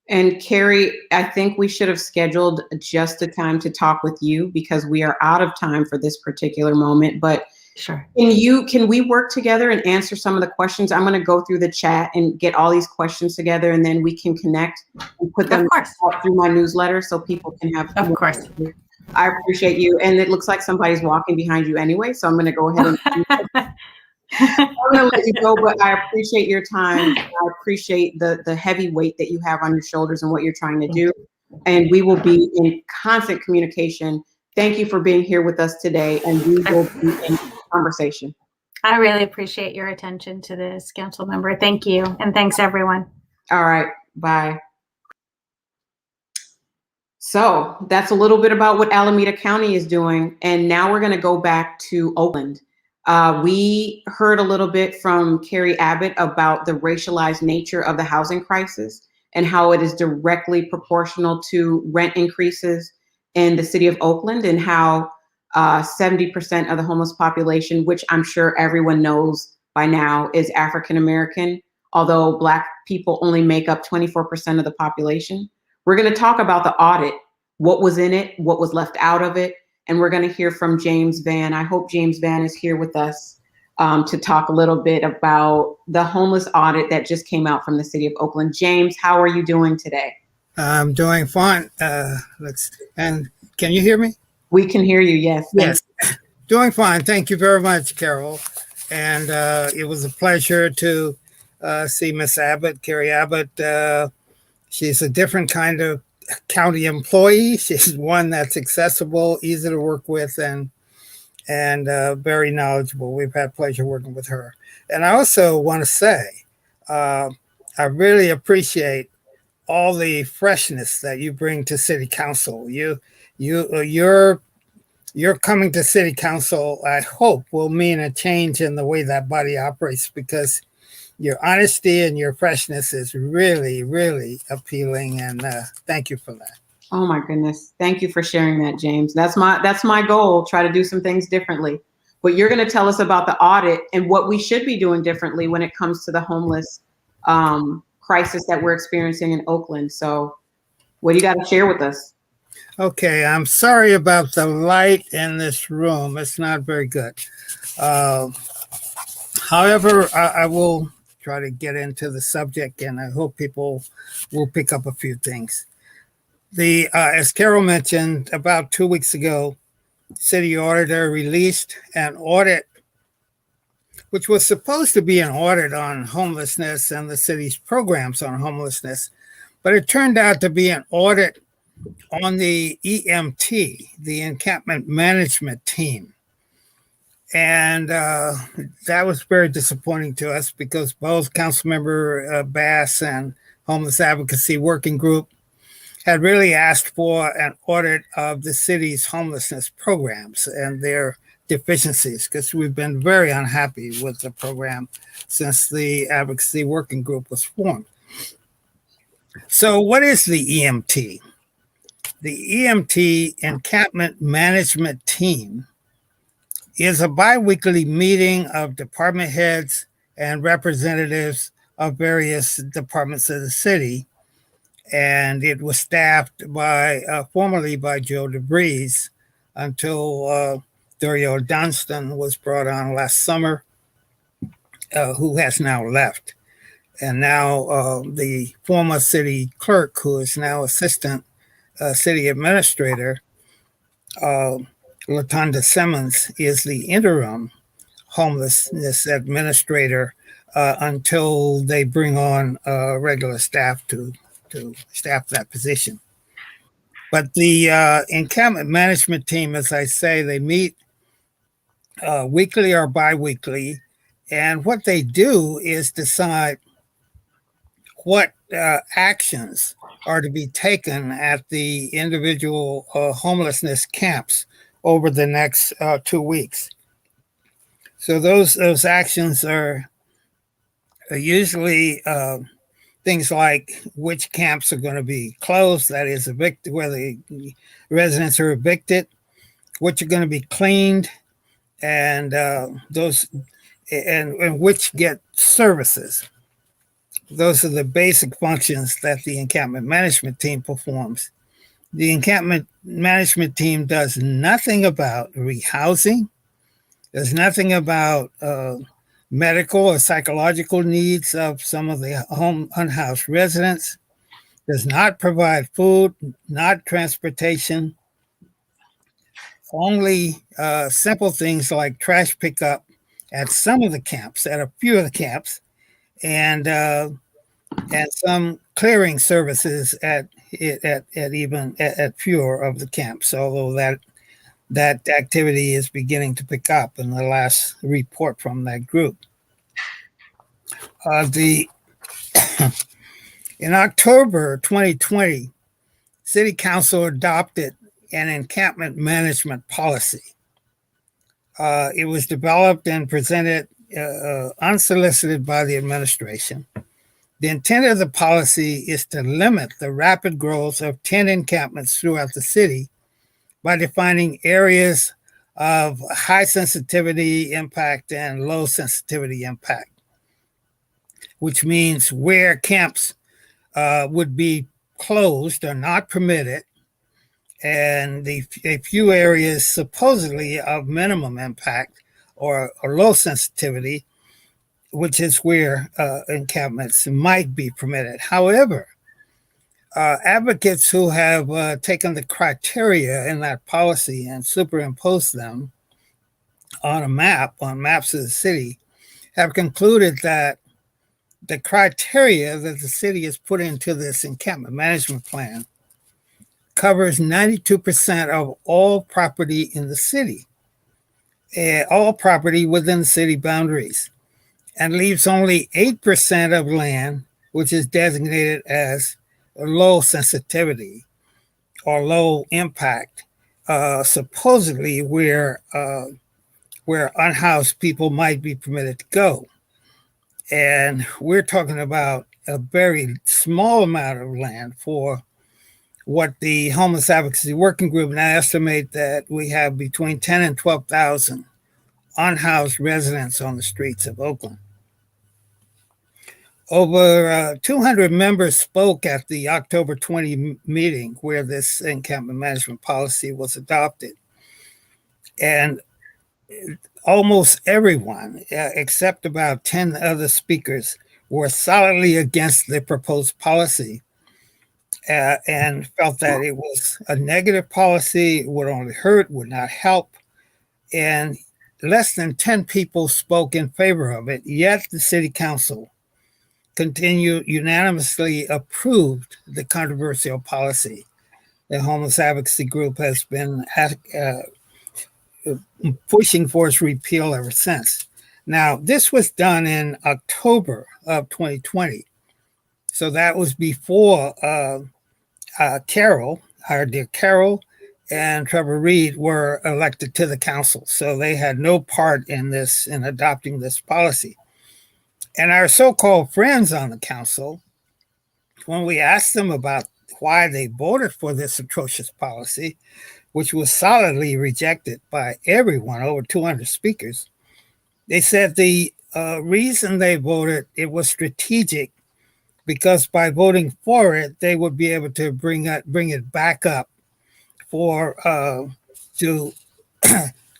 And Carrie, I think we should have scheduled just a time to talk with you because we are out of time for this particular moment. But sure. Can we work together and answer some of the questions? I'm going to go through the chat and get all these questions together, and then we can connect and put them out through my newsletter so people can have. Of course. I appreciate you. And it looks like somebody's walking behind you anyway, so I'm going to go ahead and I'm going to let you go, but I appreciate your time. I appreciate the heavy weight that you have on your shoulders and what you're trying to do. And we will be in constant communication. Thank you for being here with us today, and we will be in conversation. I really appreciate your attention to this, council member. Thank you. And thanks, everyone. All right. Bye. So that's a little bit about what Alameda County is doing. And now we're going to go back to Oakland. We heard a little bit from Carroll Abbot about the racialized nature of the housing crisis and how it is directly proportional to rent increases in the city of Oakland, and how 70% of the homeless population, which I'm sure everyone knows by now, is African American, although Black people only make up 24% of the population. We're going to talk about the audit, what was in it, what was left out of it, and we're going to hear from James Van. I hope James Van is here with us to talk a little bit about the homeless audit that just came out from the city of Oakland. James, how are you doing today? I'm doing fine. And can you hear me? We can hear you, yes. Yes. Doing fine. Thank you very much, Carol. And it was a pleasure to see Miss Abbott, Carroll Abbott. She's a different kind of county employee. She's one that's accessible, easy to work with, and very knowledgeable. We've had pleasure working with her. And I also want to say, I really appreciate all the freshness that you bring to City Council. You're coming to City Council, I hope, will mean a change in the way that body operates, because your honesty and your freshness is really, really appealing. And thank you for that. Oh my goodness. Thank you for sharing that, James. That's my goal, try to do some things differently. But you're going to tell us about the audit and what we should be doing differently when it comes to the homeless crisis that we're experiencing in Oakland. So what do you got to share with us? Okay, I'm sorry about the light in this room. It's not very good. However, I will try to get into the subject, and I hope people will pick up a few things. As Carol mentioned, about 2 weeks ago, city auditor released an audit, which was supposed to be an audit on homelessness and the city's programs on homelessness, but it turned out to be an audit on the EMT, the Encampment Management Team. And that was very disappointing to us, because both Councilmember Bass and Homeless Advocacy Working Group had really asked for an audit of the city's homelessness programs and their deficiencies, because we've been very unhappy with the program since the Advocacy Working Group was formed. So what is the EMT? The EMT, Encampment Management Team, is a biweekly meeting of department heads and representatives of various departments of the city. And it was staffed formerly by Joe DeBreeze until Dario Dunstan was brought on last summer, who has now left. And now the former city clerk, who is now assistant city administrator, Latanda Simmons, is the interim homelessness administrator until they bring on regular staff to staff that position. But the encampment management team, as I say, they meet weekly or biweekly, and what they do is decide what actions are to be taken at the individual homelessness camps over the next 2 weeks. So those actions are usually things like which camps are going to be closed, that is evicted, where the residents are evicted, which are going to be cleaned, and those and which get services. Those are the basic functions that the encampment management team performs. The encampment management team does nothing about rehousing. There's nothing about medical or psychological needs of some of the unhoused residents. Does not provide food, not transportation. Only simple things like trash pickup at some of the camps, at a few of the camps, and some clearing services at fewer of the camps. Although that activity is beginning to pick up in the last report from that group. In October 2020, City Council adopted an encampment management policy. It was developed and presented unsolicited by the administration. The intent of the policy is to limit the rapid growth of tent encampments throughout the city by defining areas of high sensitivity impact and low sensitivity impact, which means where camps would be closed or not permitted, and a few areas supposedly of minimum impact or low sensitivity, which is where encampments might be permitted. However, advocates who have taken the criteria in that policy and superimposed them on maps of the city, have concluded that the criteria that the city has put into this encampment management plan covers 92% of all property in the city, all property within city boundaries, and leaves only 8% of land, which is designated as low sensitivity or low impact, supposedly where unhoused people might be permitted to go. And we're talking about a very small amount of land for what the Homeless Advocacy Working Group now estimate that we have between 10 and 12,000 unhoused residents on the streets of Oakland. Over 200 members spoke at the October 20 meeting where this encampment management policy was adopted. And almost everyone, except about 10 other speakers, were solidly against the proposed policy and felt that it was a negative policy, it would only hurt, would not help. And less than 10 people spoke in favor of it, yet the city council unanimously approved the controversial policy. The Homeless Advocacy Group has been pushing for its repeal ever since. Now, this was done in October of 2020. So that was before Carroll, our dear Carroll, and Trevor Reed were elected to the council. So they had no part in adopting this policy. And our so-called friends on the council, when we asked them about why they voted for this atrocious policy, which was solidly rejected by everyone, over 200 speakers, they said the reason they voted, it was strategic, because by voting for it, they would be able to bring it back up to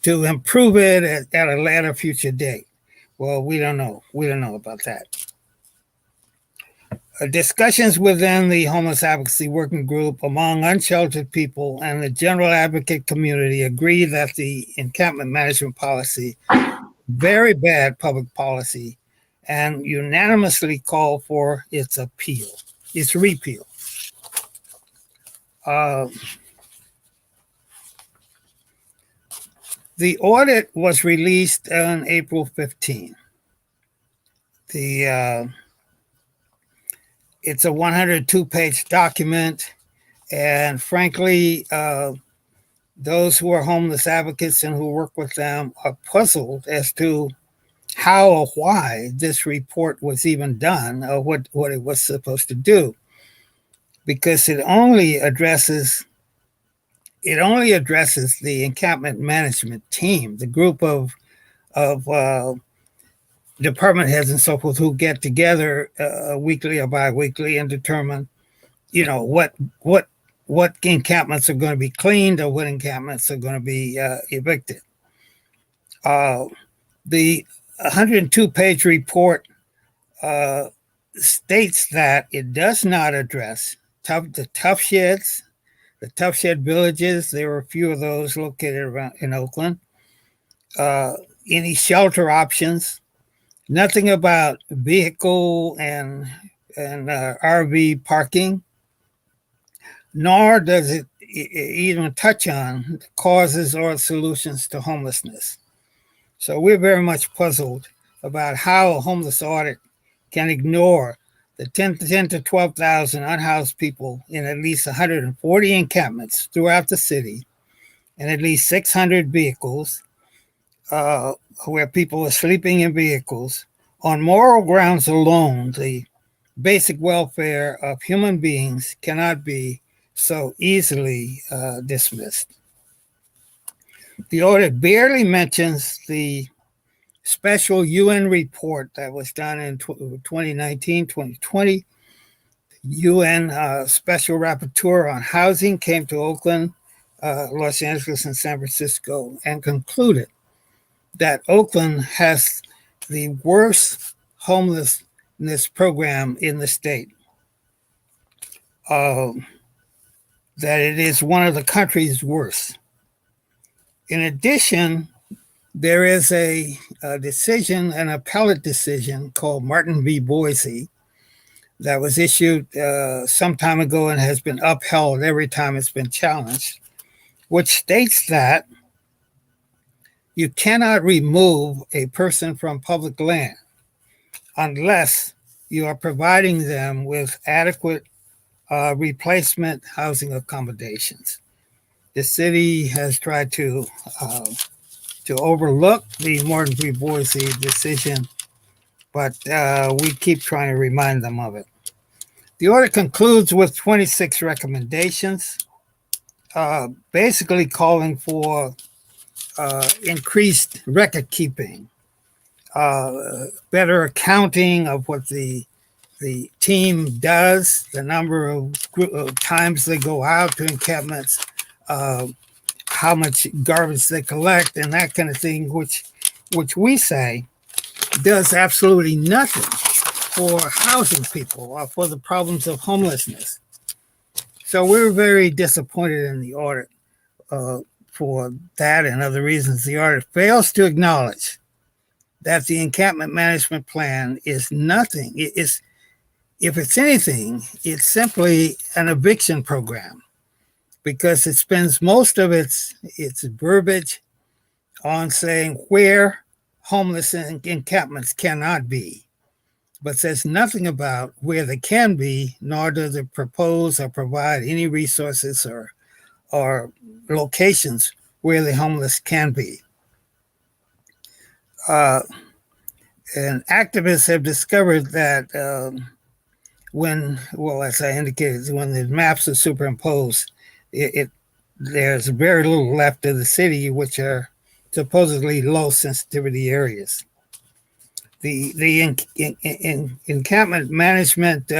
improve it at a later future date. Well, we don't know. We don't know about that. Discussions within the Homeless Advocacy Working Group among unsheltered people and the general advocate community agree that the encampment management policy, very bad public policy, and unanimously called for its repeal. The audit was released on April 15. It's a 102-page document, and frankly, those who are homeless advocates and who work with them are puzzled as to how or why this report was even done, or what it was supposed to do, because it only addresses the encampment management team, the group of department heads and so forth who get together weekly or bi-weekly and determine, what encampments are going to be cleaned or what encampments are going to be evicted. The 102-page report states that it does not address the tough sheds, the tough shed villages. There were a few of those located around in Oakland. Any shelter options. Nothing about vehicle and RV parking. Nor does it even touch on the causes or solutions to homelessness. So we're very much puzzled about how a homeless audit can ignore the 10 to 12,000 unhoused people in at least 140 encampments throughout the city and at least 600 vehicles where people are sleeping in vehicles. On moral grounds alone, the basic welfare of human beings cannot be so easily dismissed. The audit barely mentions the special UN report that was done in 2019, 2020. UN Special Rapporteur on Housing came to Oakland, Los Angeles, and San Francisco and concluded that Oakland has the worst homelessness program in the state. That it is one of the country's worst. In addition, there is a decision, an appellate decision called Martin v. Boise that was issued some time ago and has been upheld every time it's been challenged, which states that you cannot remove a person from public land unless you are providing them with adequate replacement housing accommodations. The city has tried to overlook the Martin v. Boise decision, but we keep trying to remind them of it. The audit concludes with 26 recommendations, basically calling for increased record keeping, better accounting of what the team does, the number of times they go out to encampments, how much garbage they collect, and that kind of thing, which we say does absolutely nothing for housing people or for the problems of homelessness. So we're very disappointed in the audit for that and other reasons. The audit fails to acknowledge that the encampment management plan is nothing. If it's anything, it's simply an eviction program, because it spends most of its verbiage on saying where homeless encampments cannot be, but says nothing about where they can be, nor does it propose or provide any resources or locations where the homeless can be. And activists have discovered that as I indicated, when the maps are superimposed, there's very little left of the city, which are supposedly low sensitivity areas. The encampment management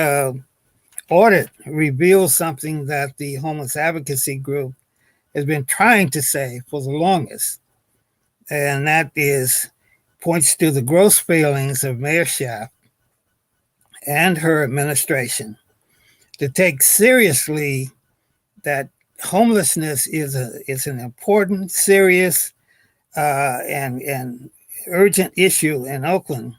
audit reveals something that the homeless advocacy group has been trying to say for the longest, and that points to the gross failings of Mayor Schaaf and her administration to take seriously that homelessness is an important, serious, and urgent issue in Oakland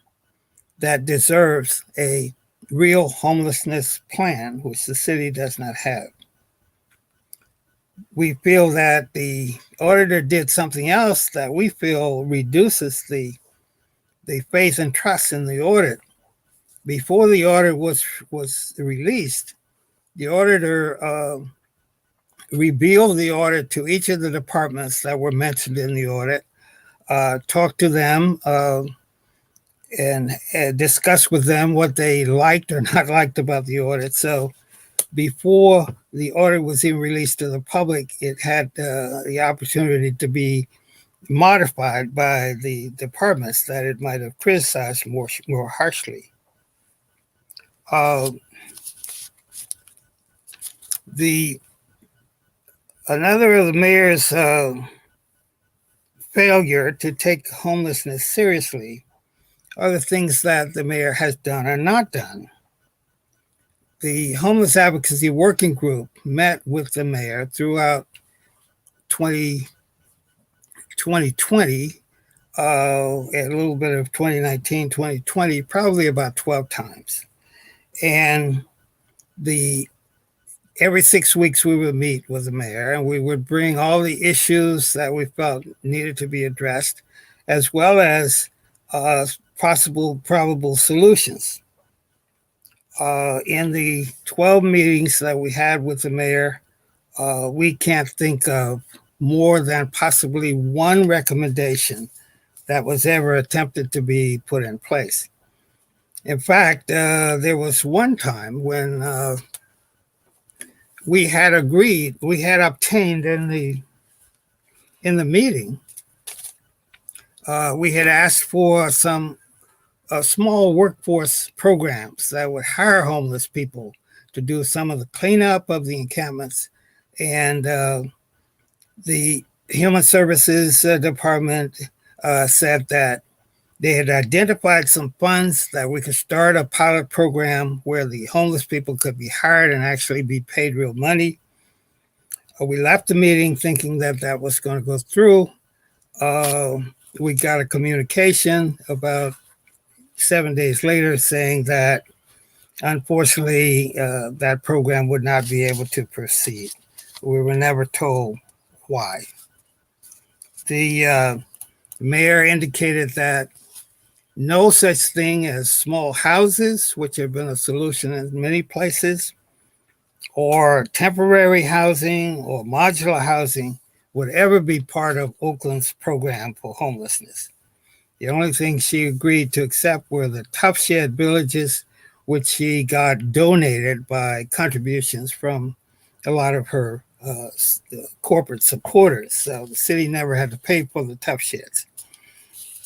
that deserves a real homelessness plan, which the city does not have. We feel that the auditor did something else that we feel reduces the faith and trust in the audit. Before the audit was released, the auditor revealed the audit to each of the departments that were mentioned in the audit, talked to them, and discuss with them what they liked or not liked about the audit. So before the audit was even released to the public, it had the opportunity to be modified by the departments that it might have criticized more harshly. Another of the mayor's failure to take homelessness seriously are the things that the mayor has done or not done. The Homeless Advocacy Working Group met with the mayor throughout 2020, a little bit of 2019, 2020, probably about 12 times. And every 6 weeks we would meet with the mayor, and we would bring all the issues that we felt needed to be addressed, as well as probable solutions. In the 12 meetings that we had with the mayor, we can't think of more than possibly one recommendation that was ever attempted to be put in place. In fact, there was one time when we had obtained in the meeting, we had asked for some small workforce programs that would hire homeless people to do some of the cleanup of the encampments. And the Human Services Department said that they had identified some funds that we could start a pilot program where the homeless people could be hired and actually be paid real money. We left the meeting thinking that that was going to go through. We got a communication about 7 days later saying that unfortunately that program would not be able to proceed. We were never told why. The mayor indicated that no such thing as small houses, which have been a solution in many places, or temporary housing or modular housing would ever be part of Oakland's program for homelessness. The only thing she agreed to accept were the tough shed villages, which she got donated by contributions from a lot of her corporate supporters. So the city never had to pay for the tough sheds.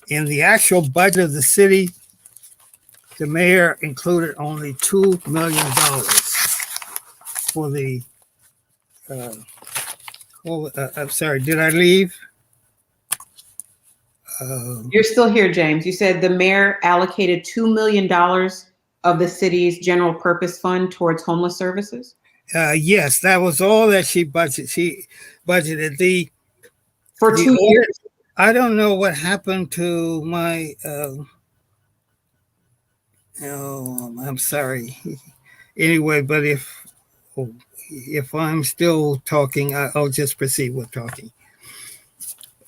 In the actual budget of the city, the mayor included only $2 million for the, I'm sorry, did I leave? You're still here, James. You said the mayor allocated $2 million of the city's general purpose fund towards homeless services? Yes, that was all that she budgeted. She budgeted For 2 years? I don't know what happened to my, I'm sorry. Anyway, but if I'm still talking, I'll just proceed with talking.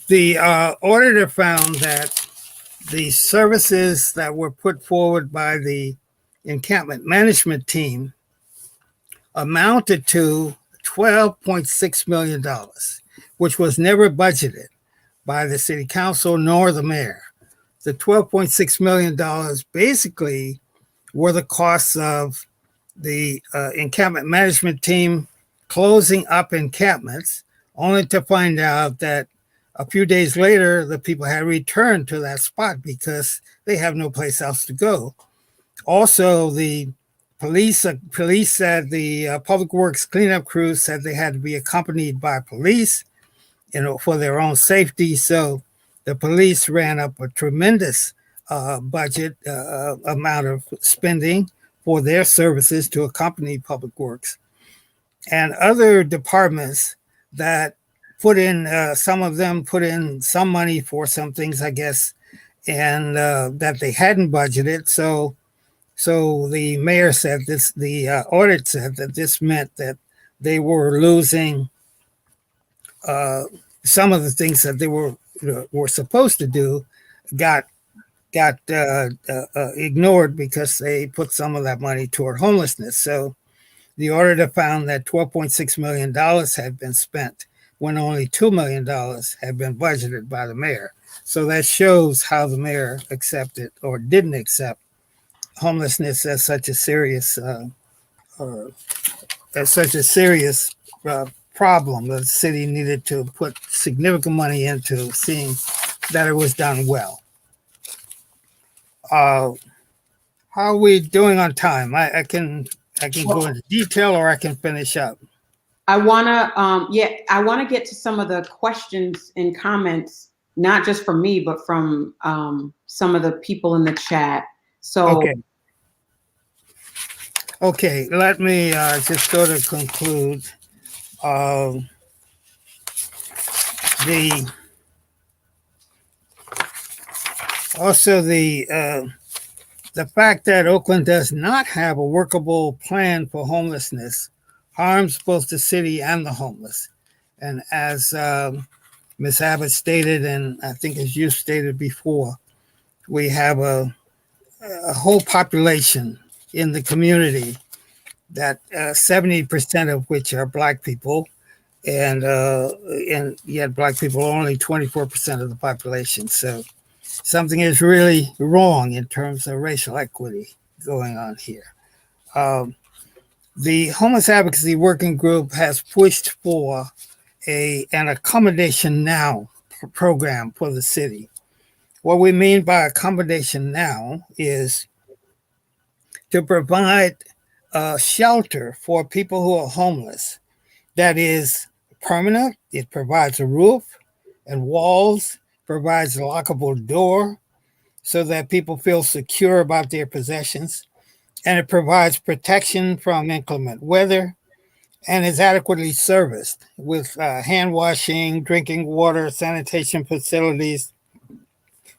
The auditor found that the services that were put forward by the encampment management team amounted to $12.6 million, which was never budgeted by the city council nor the mayor. The $12.6 million basically were the costs of the encampment management team closing up encampments, only to find out that a few days later, the people had returned to that spot because they have no place else to go. Also, the police said the public works cleanup crews said they had to be accompanied by police, for their own safety. So the police ran up a tremendous budget amount of spending for their services to accompany public works. And other departments that put in, some of them put in some money for some things, I guess, and that they hadn't budgeted. So the mayor said this, the audit said that this meant that they were losing some of the things that they were supposed to do got ignored because they put some of that money toward homelessness. So the auditor found that $12.6 million had been spent when only $2 million had been budgeted by the mayor. So that shows how the mayor accepted or didn't accept homelessness as such a serious problem that the city needed to put significant money into seeing that it was done well. How are we doing on time? I can go into detail or I can finish up. I wanna get to some of the questions and comments, not just from me, but from some of the people in the chat. So okay, let me just go to conclude. The fact that Oakland does not have a workable plan for homelessness harms both the city and the homeless. And as Ms. Abbott stated, and I think as you stated before, we have a whole population in the community that 70% of which are Black people, and yet Black people are only 24% of the population. So something is really wrong in terms of racial equity going on here. The Homeless Advocacy Working Group has pushed for an accommodation now program for the city. What we mean by accommodation now is to provide shelter for people who are homeless that is permanent. It provides a roof and walls, provides a lockable door so that people feel secure about their possessions, and it provides protection from inclement weather and is adequately serviced with hand washing, drinking water, sanitation facilities,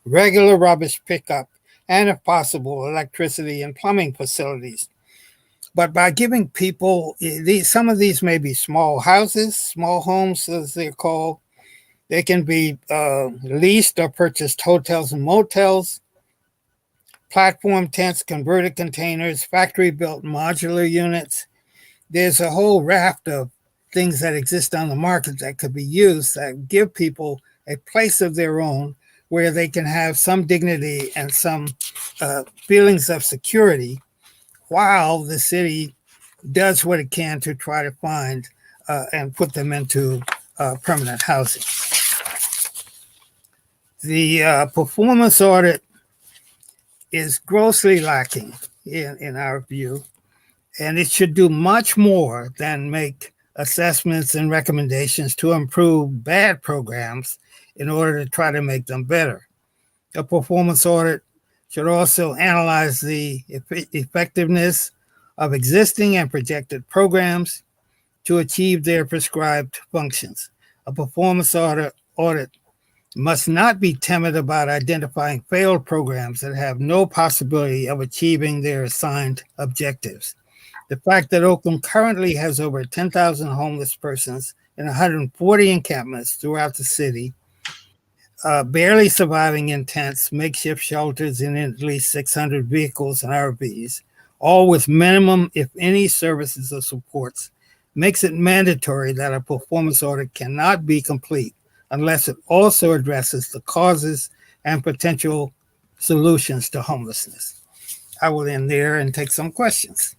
regular rubbish pickup, and if possible, electricity and plumbing facilities. But by giving people, some of these may be small houses, small homes as they're called. They can be leased or purchased hotels and motels, platform tents, converted containers, factory-built modular units. There's a whole raft of things that exist on the market that could be used that give people a place of their own where they can have some dignity and some feelings of security while the city does what it can to try to find and put them into permanent housing. The performance audit is grossly lacking in our view, and it should do much more than make assessments and recommendations to improve bad programs in order to try to make them better. A performance audit should also analyze the effectiveness of existing and projected programs to achieve their prescribed functions. A performance audit must not be timid about identifying failed programs that have no possibility of achieving their assigned objectives. The fact that Oakland currently has over 10,000 homeless persons in 140 encampments throughout the city, barely surviving in tents, makeshift shelters, and at least 600 vehicles and RVs, all with minimum, if any, services or supports, makes it mandatory that a performance audit cannot be complete unless it also addresses the causes and potential solutions to homelessness. I will end there and take some questions.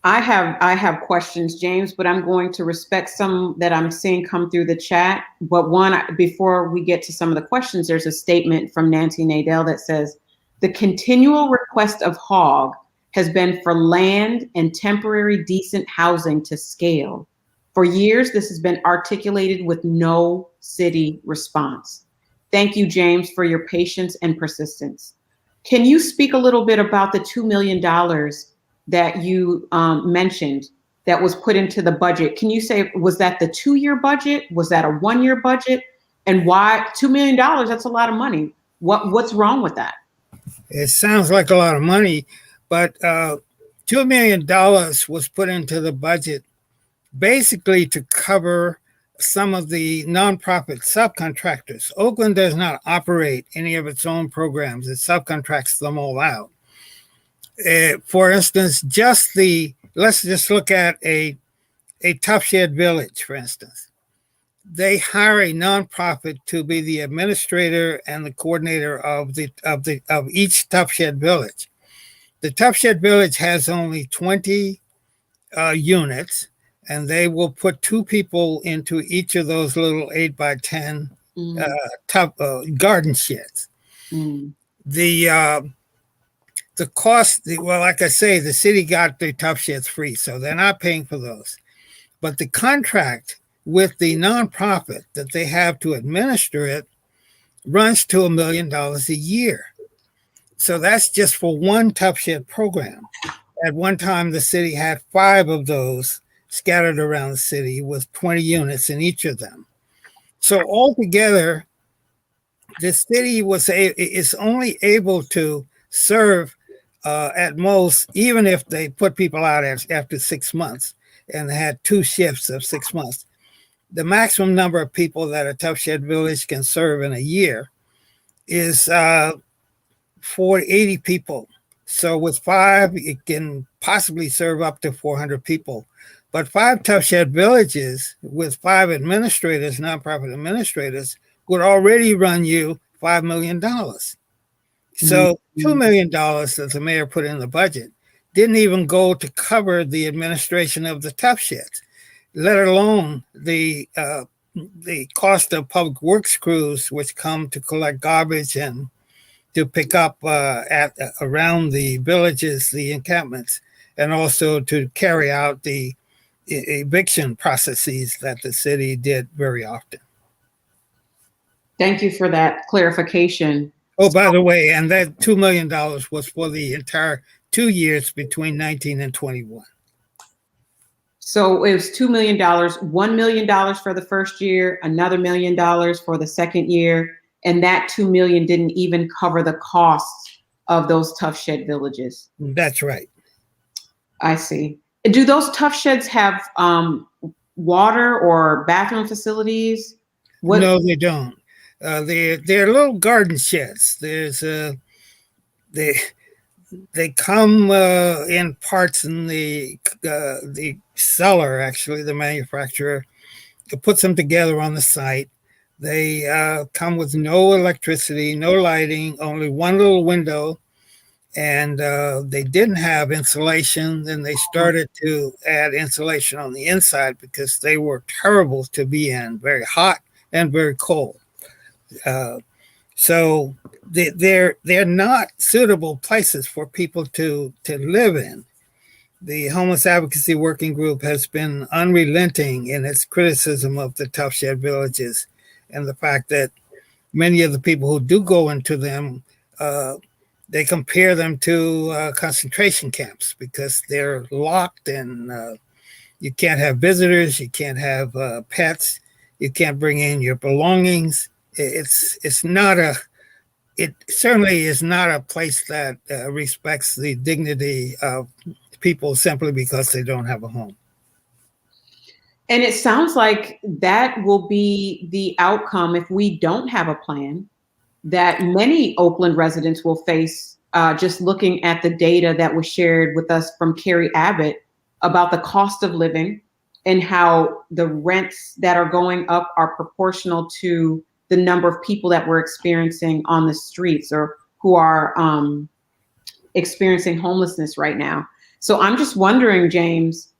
I have questions, James, but I'm going to respect some that I'm seeing come through the chat. But before we get to some of the questions, there's a statement from Nancy Nadell that says, the continual request of HOG has been for land and temporary decent housing to scale. For years, this has been articulated with no city response. Thank you, James, for your patience and persistence. Can you speak a little bit about the $2 million that you mentioned that was put into the budget? Can you say, was that the 2-year budget? Was that a 1-year budget? And why $2 million? That's a lot of money. What's wrong with that? It sounds like a lot of money, but $2 million was put into the budget basically to cover some of the nonprofit subcontractors. Oakland does not operate any of its own programs. It subcontracts them all out. For instance, let's just look at a Tough Shed Village, for instance. They hire a nonprofit to be the administrator and the coordinator of each Tough Shed Village. The Tough Shed Village has only 20 units, and they will put 2 people into each of those little 8 by 10 garden sheds. The cost, well, like I say, the city got the Tough Sheds free, so they're not paying for those. But the contract with the nonprofit that they have to administer it runs to $1 million a year. So that's just for one Tough Shed program. At one time, the city had 5 of those scattered around the city with 20 units in each of them. So altogether, the city is only able to serve at most, even if they put people out after 6 months and had 2 shifts of 6 months. The maximum number of people that a Tough Shed Village can serve in a year is 480 people. So with 5, it can possibly serve up to 400 people. But 5 Tough Shed Villages with 5 administrators, nonprofit administrators, would already run you $5 million. So $2 million that the mayor put in the budget didn't even go to cover the administration of the Tough Sheds, let alone the cost of public works crews, which come to collect garbage and to pick up around the villages, the encampments, and also to carry out the eviction processes that the city did very often. Thank you for that clarification. Oh, by the way, and that $2 million was for the entire 2 years between 19 and 21. So it was $2 million, $1 million for the first year, another $1 million for the second year, and that $2 million didn't even cover the costs of those Tough Shed Villages. That's right. I see. Do those Tough Sheds have water or bathroom facilities? No, they don't. They're little garden sheds. They come in parts in the seller, actually, the manufacturer puts them together on the site. They come with no electricity, no lighting, only one little window, and they didn't have insulation. Then they started to add insulation on the inside because they were terrible to be in, very hot and very cold. So they're not suitable places for people to live in. The Homeless Advocacy Working Group has been unrelenting in its criticism of the Tough Shed Villages and the fact that many of the people who do go into them, they compare them to concentration camps because they're locked and you can't have visitors, you can't have pets, you can't bring in your belongings. It certainly is not a place that respects the dignity of people simply because they don't have a home. And it sounds like that will be the outcome if we don't have a plan that many Oakland residents will face, just looking at the data that was shared with us from Carroll Abbot about the cost of living and how the rents that are going up are proportional to the number of people that we're experiencing on the streets or who are experiencing homelessness right now. So I'm just wondering, James,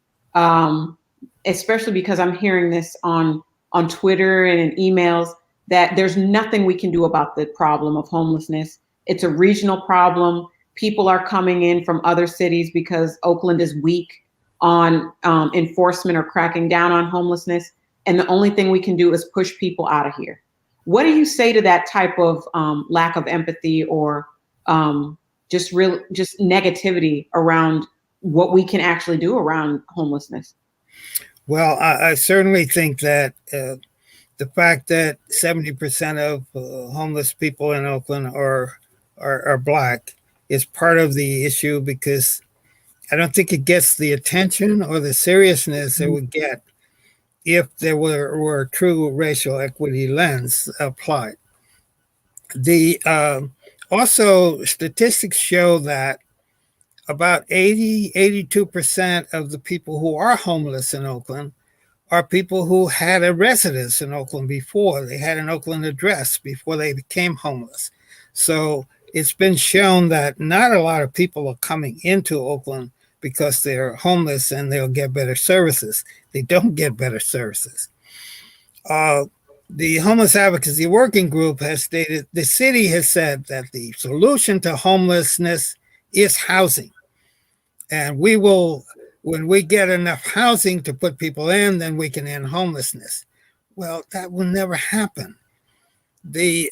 especially because I'm hearing this on Twitter and in emails, that there's nothing we can do about the problem of homelessness. It's a regional problem. People are coming in from other cities because Oakland is weak on enforcement or cracking down on homelessness. And the only thing we can do is push people out of here. What do you say to that type of lack of empathy or just negativity around what we can actually do around homelessness? Well, I certainly think that the fact that 70% of homeless people in Oakland are Black is part of the issue, because I don't think it gets the attention or the seriousness it would get if there were a true racial equity lens applied. The also statistics show that about 82% of the people who are homeless in Oakland are people who had a residence in Oakland before. They had an Oakland address before they became homeless. So it's been shown that not a lot of people are coming into Oakland because they're homeless and they'll get better services. They don't get better services. The Homeless Advocacy Working Group has stated, the city has said that the solution to homelessness is housing. And we will, when we get enough housing to put people in, then we can end homelessness. Well, that will never happen. The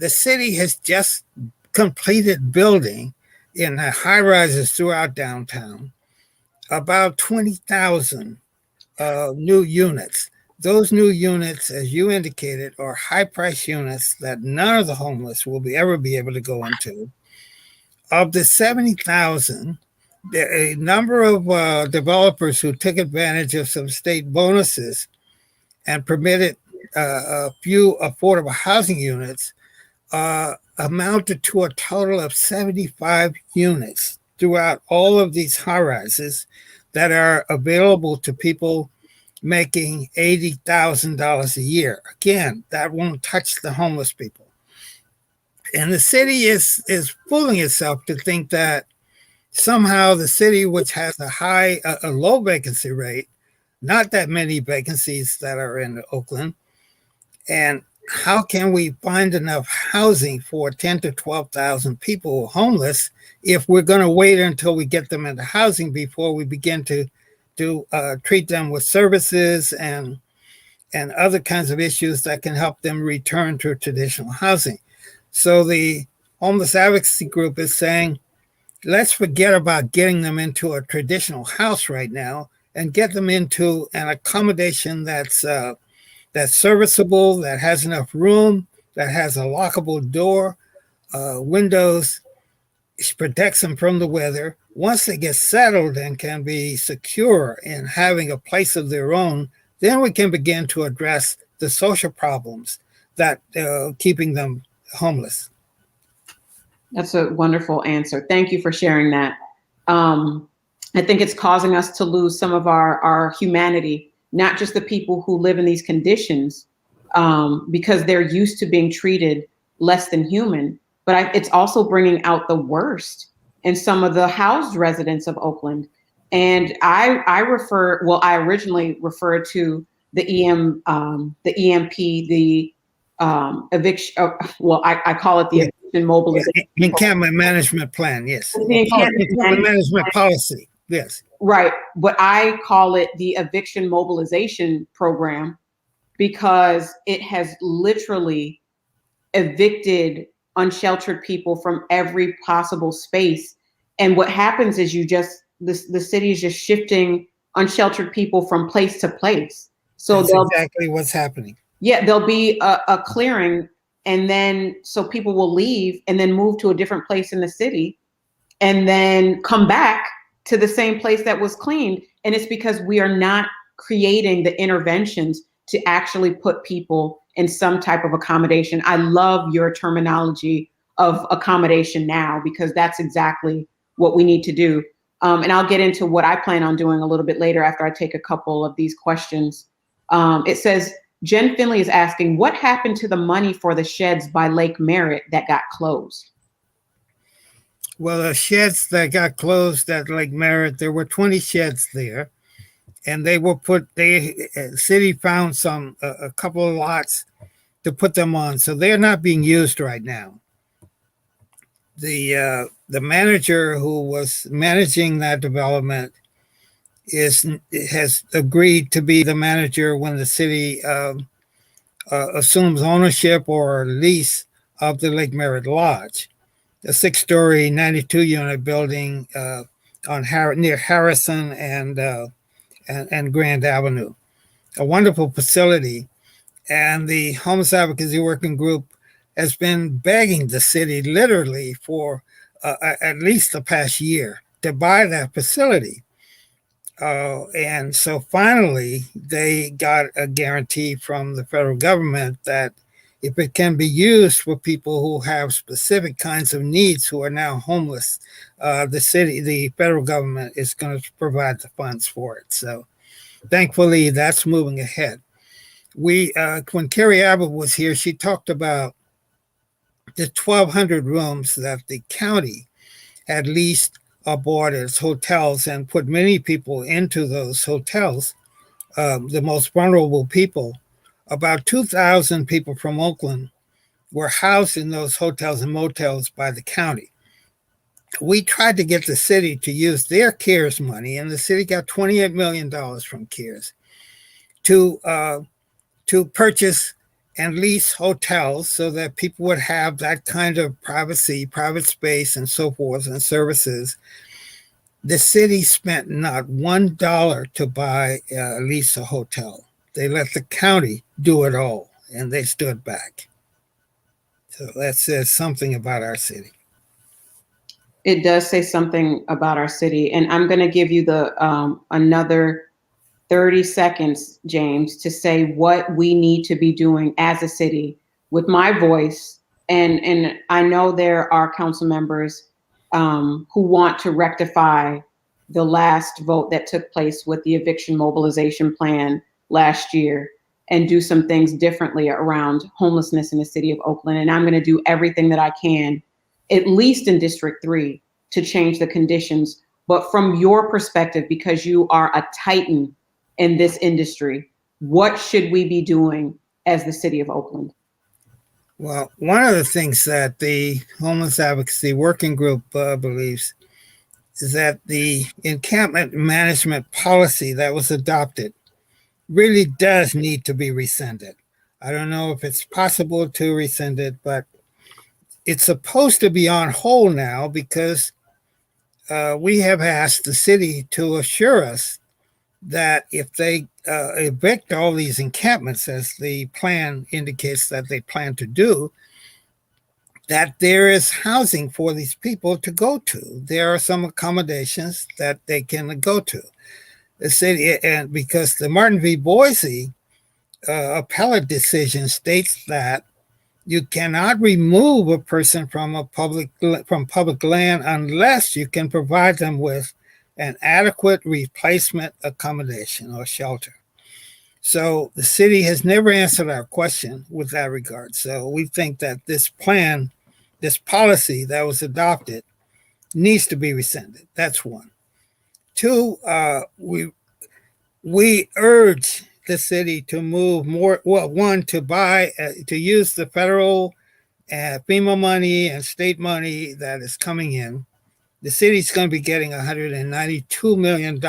city has just completed building in the high rises throughout downtown about 20,000 new units. Those new units, as you indicated, are high price units that none of the homeless will ever be able to go into. Of the 70,000, a number of developers who took advantage of some state bonuses and permitted a few affordable housing units amounted to a total of 75 units throughout all of these high rises that are available to people making $80,000 a year. Again, that won't touch the homeless people. And the city is fooling itself to think that somehow the city, which has a low vacancy rate, not that many vacancies that are in Oakland, and how can we find enough housing for 10 to 12,000 people who are homeless if we're going to wait until we get them into housing before we begin to treat them with services and other kinds of issues that can help them return to traditional housing? So the Homeless Advocacy Group is saying, let's forget about getting them into a traditional house right now and get them into an accommodation that's serviceable, that has enough room, that has a lockable door, windows, protects them from the weather. Once they get settled and can be secure in having a place of their own, then we can begin to address the social problems that keeping them homeless. That's a wonderful answer. Thank you for sharing that. I think it's causing us to lose some of our humanity, not just the people who live in these conditions, because they're used to being treated less than human, but it's also bringing out the worst in some of the housed residents of Oakland. And I originally referred to the EMP, the eviction. I call it the eviction mobilization. Encampment management plan, yes. The encampment management policy, yes. Right, but I call it the eviction mobilization program because it has literally evicted unsheltered people from every possible space. And what happens is the city is just shifting unsheltered people from place to place. So that's exactly what's happening. Yeah, there'll be a clearing, and then so people will leave and then move to a different place in the city and then come back to the same place that was cleaned. And it's because we are not creating the interventions to actually put people in some type of accommodation. I love your terminology of accommodation now, because that's exactly what we need to do. And I'll get into what I plan on doing a little bit later after I take a couple of these questions. It says, Jen Finley is asking, what happened to the money for the sheds by Lake Merritt that got closed? Well, the sheds that got closed at Lake Merritt, there were 20 sheds there, and they were city found a couple of lots to put them on. So they're not being used right now. The manager who was managing that development has agreed to be the manager when the city assumes ownership or lease of the Lake Merritt Lodge, a 6-story, 92-unit building near Harrison and Grand Avenue, a wonderful facility. And the homeless advocacy working group has been begging the city literally for at least the past year to buy that facility. And so finally, they got a guarantee from the federal government that if it can be used for people who have specific kinds of needs who are now homeless, the federal government is going to provide the funds for it. So thankfully, that's moving ahead. When Carrie Abbott was here, she talked about the 1,200 rooms that the county had leased or bought as hotels and put many people into those hotels, the most vulnerable people. About 2,000 people from Oakland were housed in those hotels and motels by the county. We tried to get the city to use their CARES money, and the city got $28 million from CARES to purchase and lease hotels so that people would have that kind of privacy, private space, and so forth, and services. The city spent not $1 to buy, lease a hotel. They let the county do it all, and they stood back. So that says something about our city. It does say something about our city, and I'm going to give you the another 30 seconds, James, to say what we need to be doing as a city with my voice. And I know there are council members who want to rectify the last vote that took place with the eviction mobilization plan last year and do some things differently around homelessness in the city of Oakland. And I'm going to do everything that I can, at least in District 3, to change the conditions. But from your perspective, because you are a titan in this industry, what should we be doing as the city of Oakland? Well, one of the things that the Homeless Advocacy Working Group believes is that the encampment management policy that was adopted really does need to be rescinded. I don't know if it's possible to rescind it, but it's supposed to be on hold now because we have asked the city to assure us that if they evict all these encampments, as the plan indicates that they plan to do, that there is housing for these people to go to. There are some accommodations that they can go to. The city, and because the Martin v. Boise appellate decision states that you cannot remove a person from public land unless you can provide them with an adequate replacement accommodation or shelter. So the city has never answered our question with that regard. So we think that this plan, this policy that was adopted, needs to be rescinded. That's one. Two, we urge the city to move more. Well, one, to use the federal FEMA money and state money that is coming in. The city's going to be getting $192 million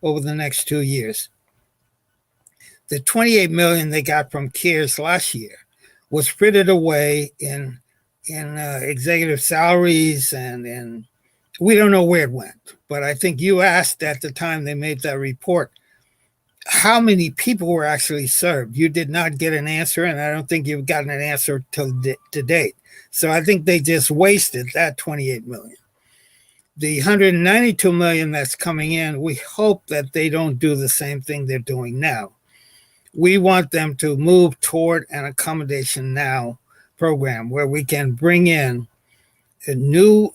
over the next 2 years. The $28 million they got from CARES last year was frittered away in executive salaries, and we don't know where it went. But I think you asked at the time they made that report how many people were actually served. You did not get an answer, and I don't think you've gotten an answer to date. So I think they just wasted that $28 million. The $192 million that's coming in, we hope that they don't do the same thing they're doing now. We want them to move toward an accommodation now program where we can bring in new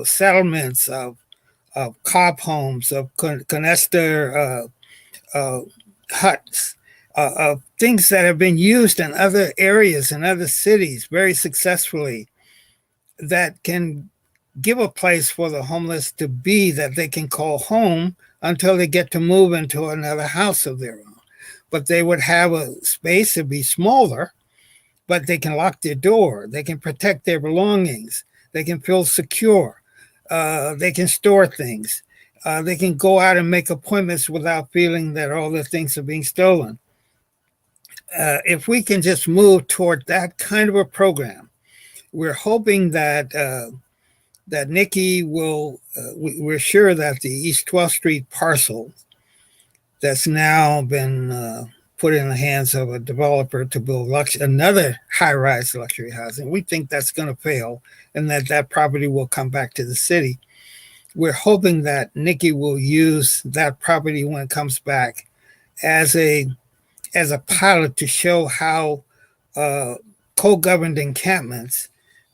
settlements of cob homes, of canester huts, of things that have been used in other areas and other cities very successfully, that can give a place for the homeless to be that they can call home until they get to move into another house of their own. But they would have a space to be smaller, but they can lock their door. They can protect their belongings. They can feel secure. They can store things. They can go out and make appointments without feeling that all their things are being stolen. If we can just move toward that kind of a program, we're hoping that that Nikki will, we're sure that the East 12th Street parcel that's now been put in the hands of a developer to build another high-rise luxury housing. We think that's going to fail and that property will come back to the city. We're hoping that Nikki will use that property when it comes back as a pilot to show how co-governed encampments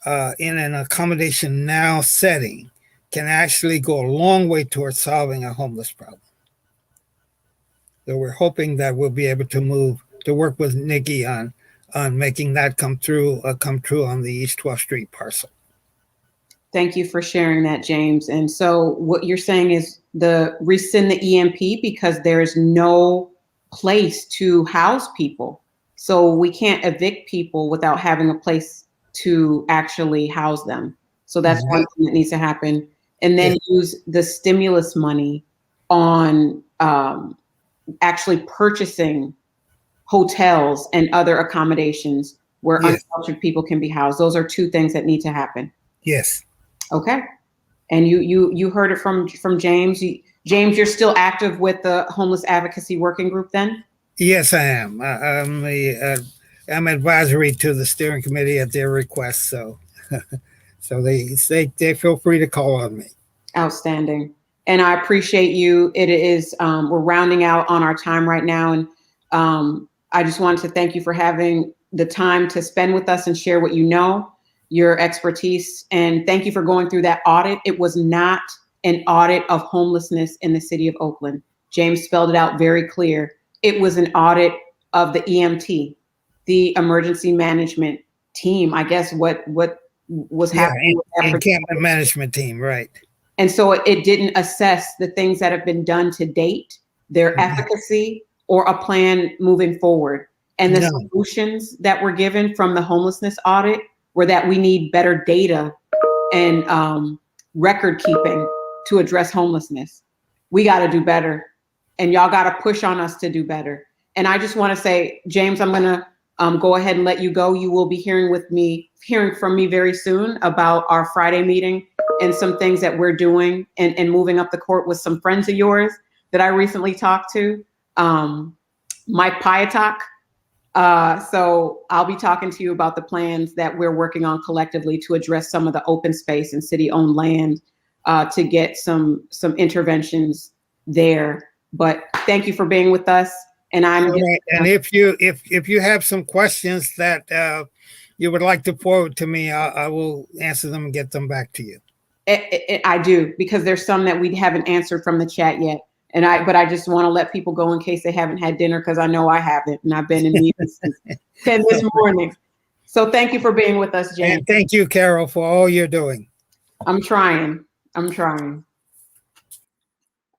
in an accommodation now setting can actually go a long way towards solving a homeless problem. So we're hoping that we'll be able to work with Nikki on making that come true on the East 12th Street parcel. Thank you for sharing that, James. And so what you're saying is rescind the EMP because there's no place to house people. So we can't evict people without having a place to actually house them. So that's one thing that needs to happen. And then use the stimulus money on actually purchasing hotels and other accommodations where unsheltered people can be housed. Those are two things that need to happen. Yes. Okay. And you heard it from James. James, you're still active with the Homeless Advocacy Working Group then? Yes, I am. I'm advisory to the steering committee at their request. So they feel free to call on me. Outstanding. And I appreciate you. It is, we're rounding out on our time right now. And I just wanted to thank you for having the time to spend with us and share what you know, your expertise. And thank you for going through that audit. It was not an audit of homelessness in the city of Oakland. James spelled it out very clear. It was an audit of the EMT, the emergency management team. I guess what was happening. Encampment management team, right. And so it didn't assess the things that have been done to date, their efficacy, or a plan moving forward. And the solutions that were given from the homelessness audit were that we need better data and record keeping to address homelessness. We got to do better. And y'all got to push on us to do better. And I just want to say, James, I'm going to go ahead and let you go. You will be hearing from me very soon about our Friday meeting and some things that we're doing and moving up the court with some friends of yours that I recently talked to, Mike Piatak. So I'll be talking to you about the plans that we're working on collectively to address some of the open space and city-owned land to get some interventions there. But thank you for being with us. And and if you have some questions that you would like to forward to me, I will answer them and get them back to you. I do, because there's some that we haven't answered from the chat yet. But I just want to let people go in case they haven't had dinner, because I know I haven't, and I've been in meetings since 10 this morning. So thank you for being with us, James. And thank you, Carol, for all you're doing. I'm trying.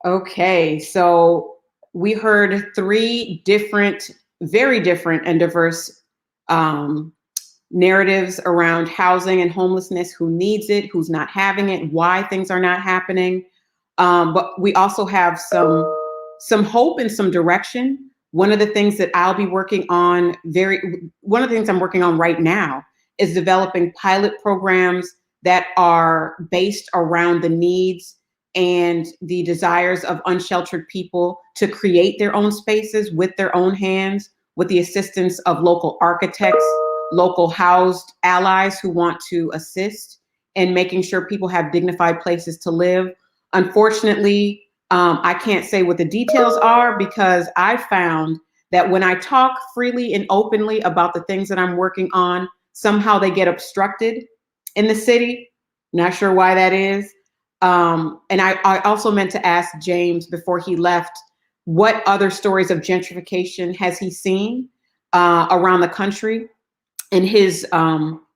Okay, so we heard three different, very different and diverse narratives around housing and homelessness, who needs it, who's not having it, why things are not happening. But we also have some hope and some direction. One of the things that I'll be working on, one of the things I'm working on right now is developing pilot programs that are based around the needs and the desires of unsheltered people to create their own spaces with their own hands, with the assistance of local architects, local housed allies who want to assist in making sure people have dignified places to live. Unfortunately, I can't say what the details are, because I found that when I talk freely and openly about the things that I'm working on, somehow they get obstructed in the city. Not sure why that is. And I also meant to ask James before he left, what other stories of gentrification has he seen around the country in his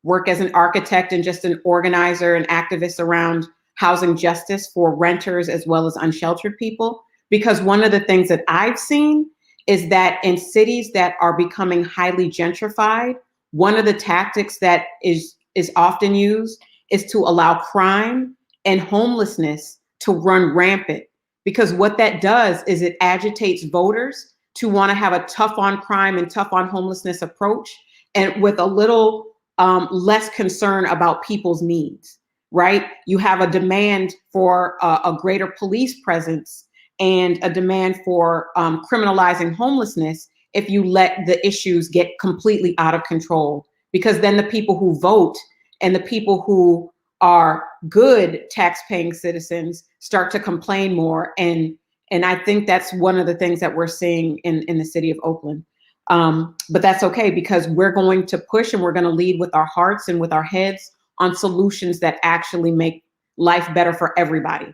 work as an architect and just an organizer and activist around housing justice for renters as well as unsheltered people? Because one of the things that I've seen is that in cities that are becoming highly gentrified, one of the tactics that is often used is to allow crime and homelessness to run rampant. Because what that does is it agitates voters to want to have a tough on crime and tough on homelessness approach, and with a little less concern about people's needs, right? You have a demand for a greater police presence and a demand for criminalizing homelessness if you let the issues get completely out of control, because then the people who vote and the people who are good tax-paying citizens start to complain more. And I think that's one of the things that we're seeing in the city of Oakland. But that's okay, because we're going to push and we're going to lead with our hearts and with our heads on solutions that actually make life better for everybody.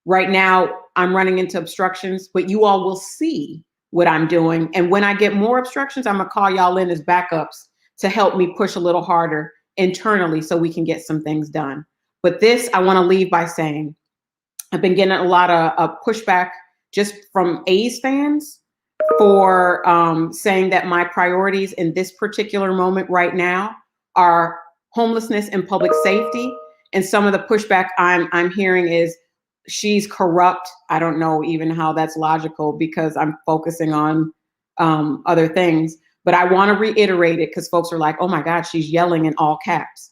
Right now, I'm running into obstructions, but you all will see what I'm doing. And when I get more obstructions, I'm gonna call y'all in as backups to help me push a little harder internally so we can get some things done. But this, I wanna leave by saying, I've been getting a lot of pushback just from A's fans for saying that my priorities in this particular moment right now are homelessness and public safety. And some of the pushback I'm hearing is, she's corrupt. I don't know even how that's logical, because I'm focusing on other things. But I want to reiterate it, because folks are like, oh my God, she's yelling in all caps.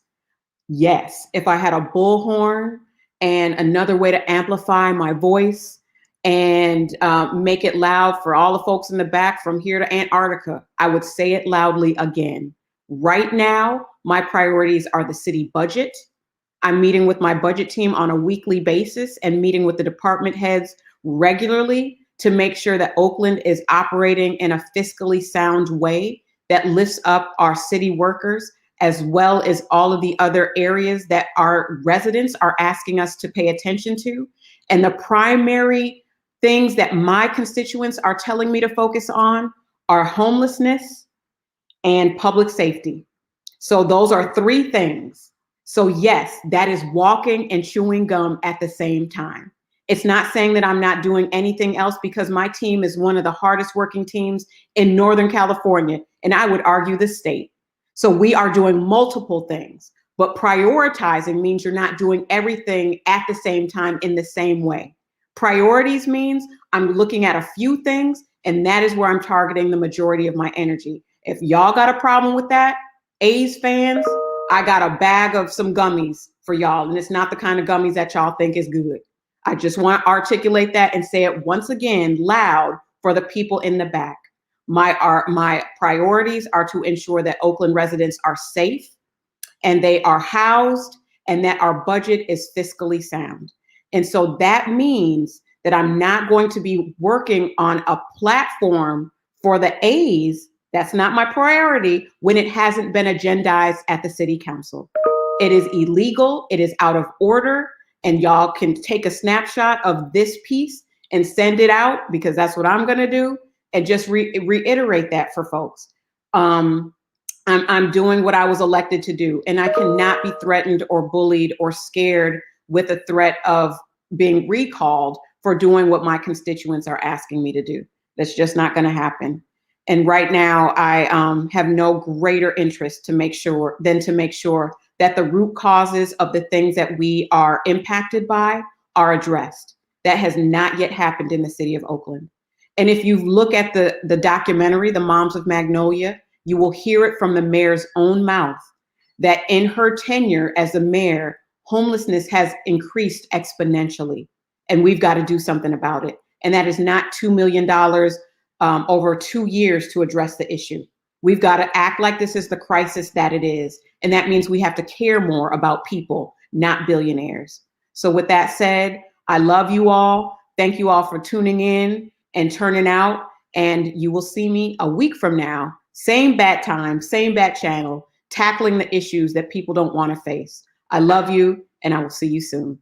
Yes, if I had a bullhorn and another way to amplify my voice and make it loud for all the folks in the back from here to Antarctica, I would say it loudly again. Right now, my priorities are the city budget. I'm meeting with my budget team on a weekly basis and meeting with the department heads regularly to make sure that Oakland is operating in a fiscally sound way that lifts up our city workers, as well as all of the other areas that our residents are asking us to pay attention to. And the primary things that my constituents are telling me to focus on are homelessness and public safety. So those are three things. So yes, that is walking and chewing gum at the same time. It's not saying that I'm not doing anything else, because my team is one of the hardest working teams in Northern California, and I would argue the state. So we are doing multiple things, but prioritizing means you're not doing everything at the same time in the same way. Priorities means I'm looking at a few things, and that is where I'm targeting the majority of my energy. If y'all got a problem with that, A's fans, I got a bag of some gummies for y'all, and it's not the kind of gummies that y'all think is good. I just want to articulate that and say it once again loud for the people in the back. My priorities are to ensure that Oakland residents are safe and they are housed, and that our budget is fiscally sound. And so that means that I'm not going to be working on a platform for the A's. That's not my priority when it hasn't been agendized at the city council. It is illegal, it is out of order, and y'all can take a snapshot of this piece and send it out, because that's what I'm gonna do, and just reiterate that for folks. I'm doing what I was elected to do, and I cannot be threatened or bullied or scared with the threat of being recalled for doing what my constituents are asking me to do. That's just not gonna happen. And right now, I have no greater interest to make sure that the root causes of the things that we are impacted by are addressed. That has not yet happened in the city of Oakland. And if you look at the documentary, The Moms of Magnolia, you will hear it from the mayor's own mouth that in her tenure as the mayor, homelessness has increased exponentially. And we've got to do something about it. And that is not $2 million over 2 years to address the issue. We've got to act like this is the crisis that it is. And that means we have to care more about people, not billionaires. So with that said, I love you all. Thank you all for tuning in and turning out. And you will see me a week from now, same bat time, same bat channel, tackling the issues that people don't want to face. I love you, and I will see you soon.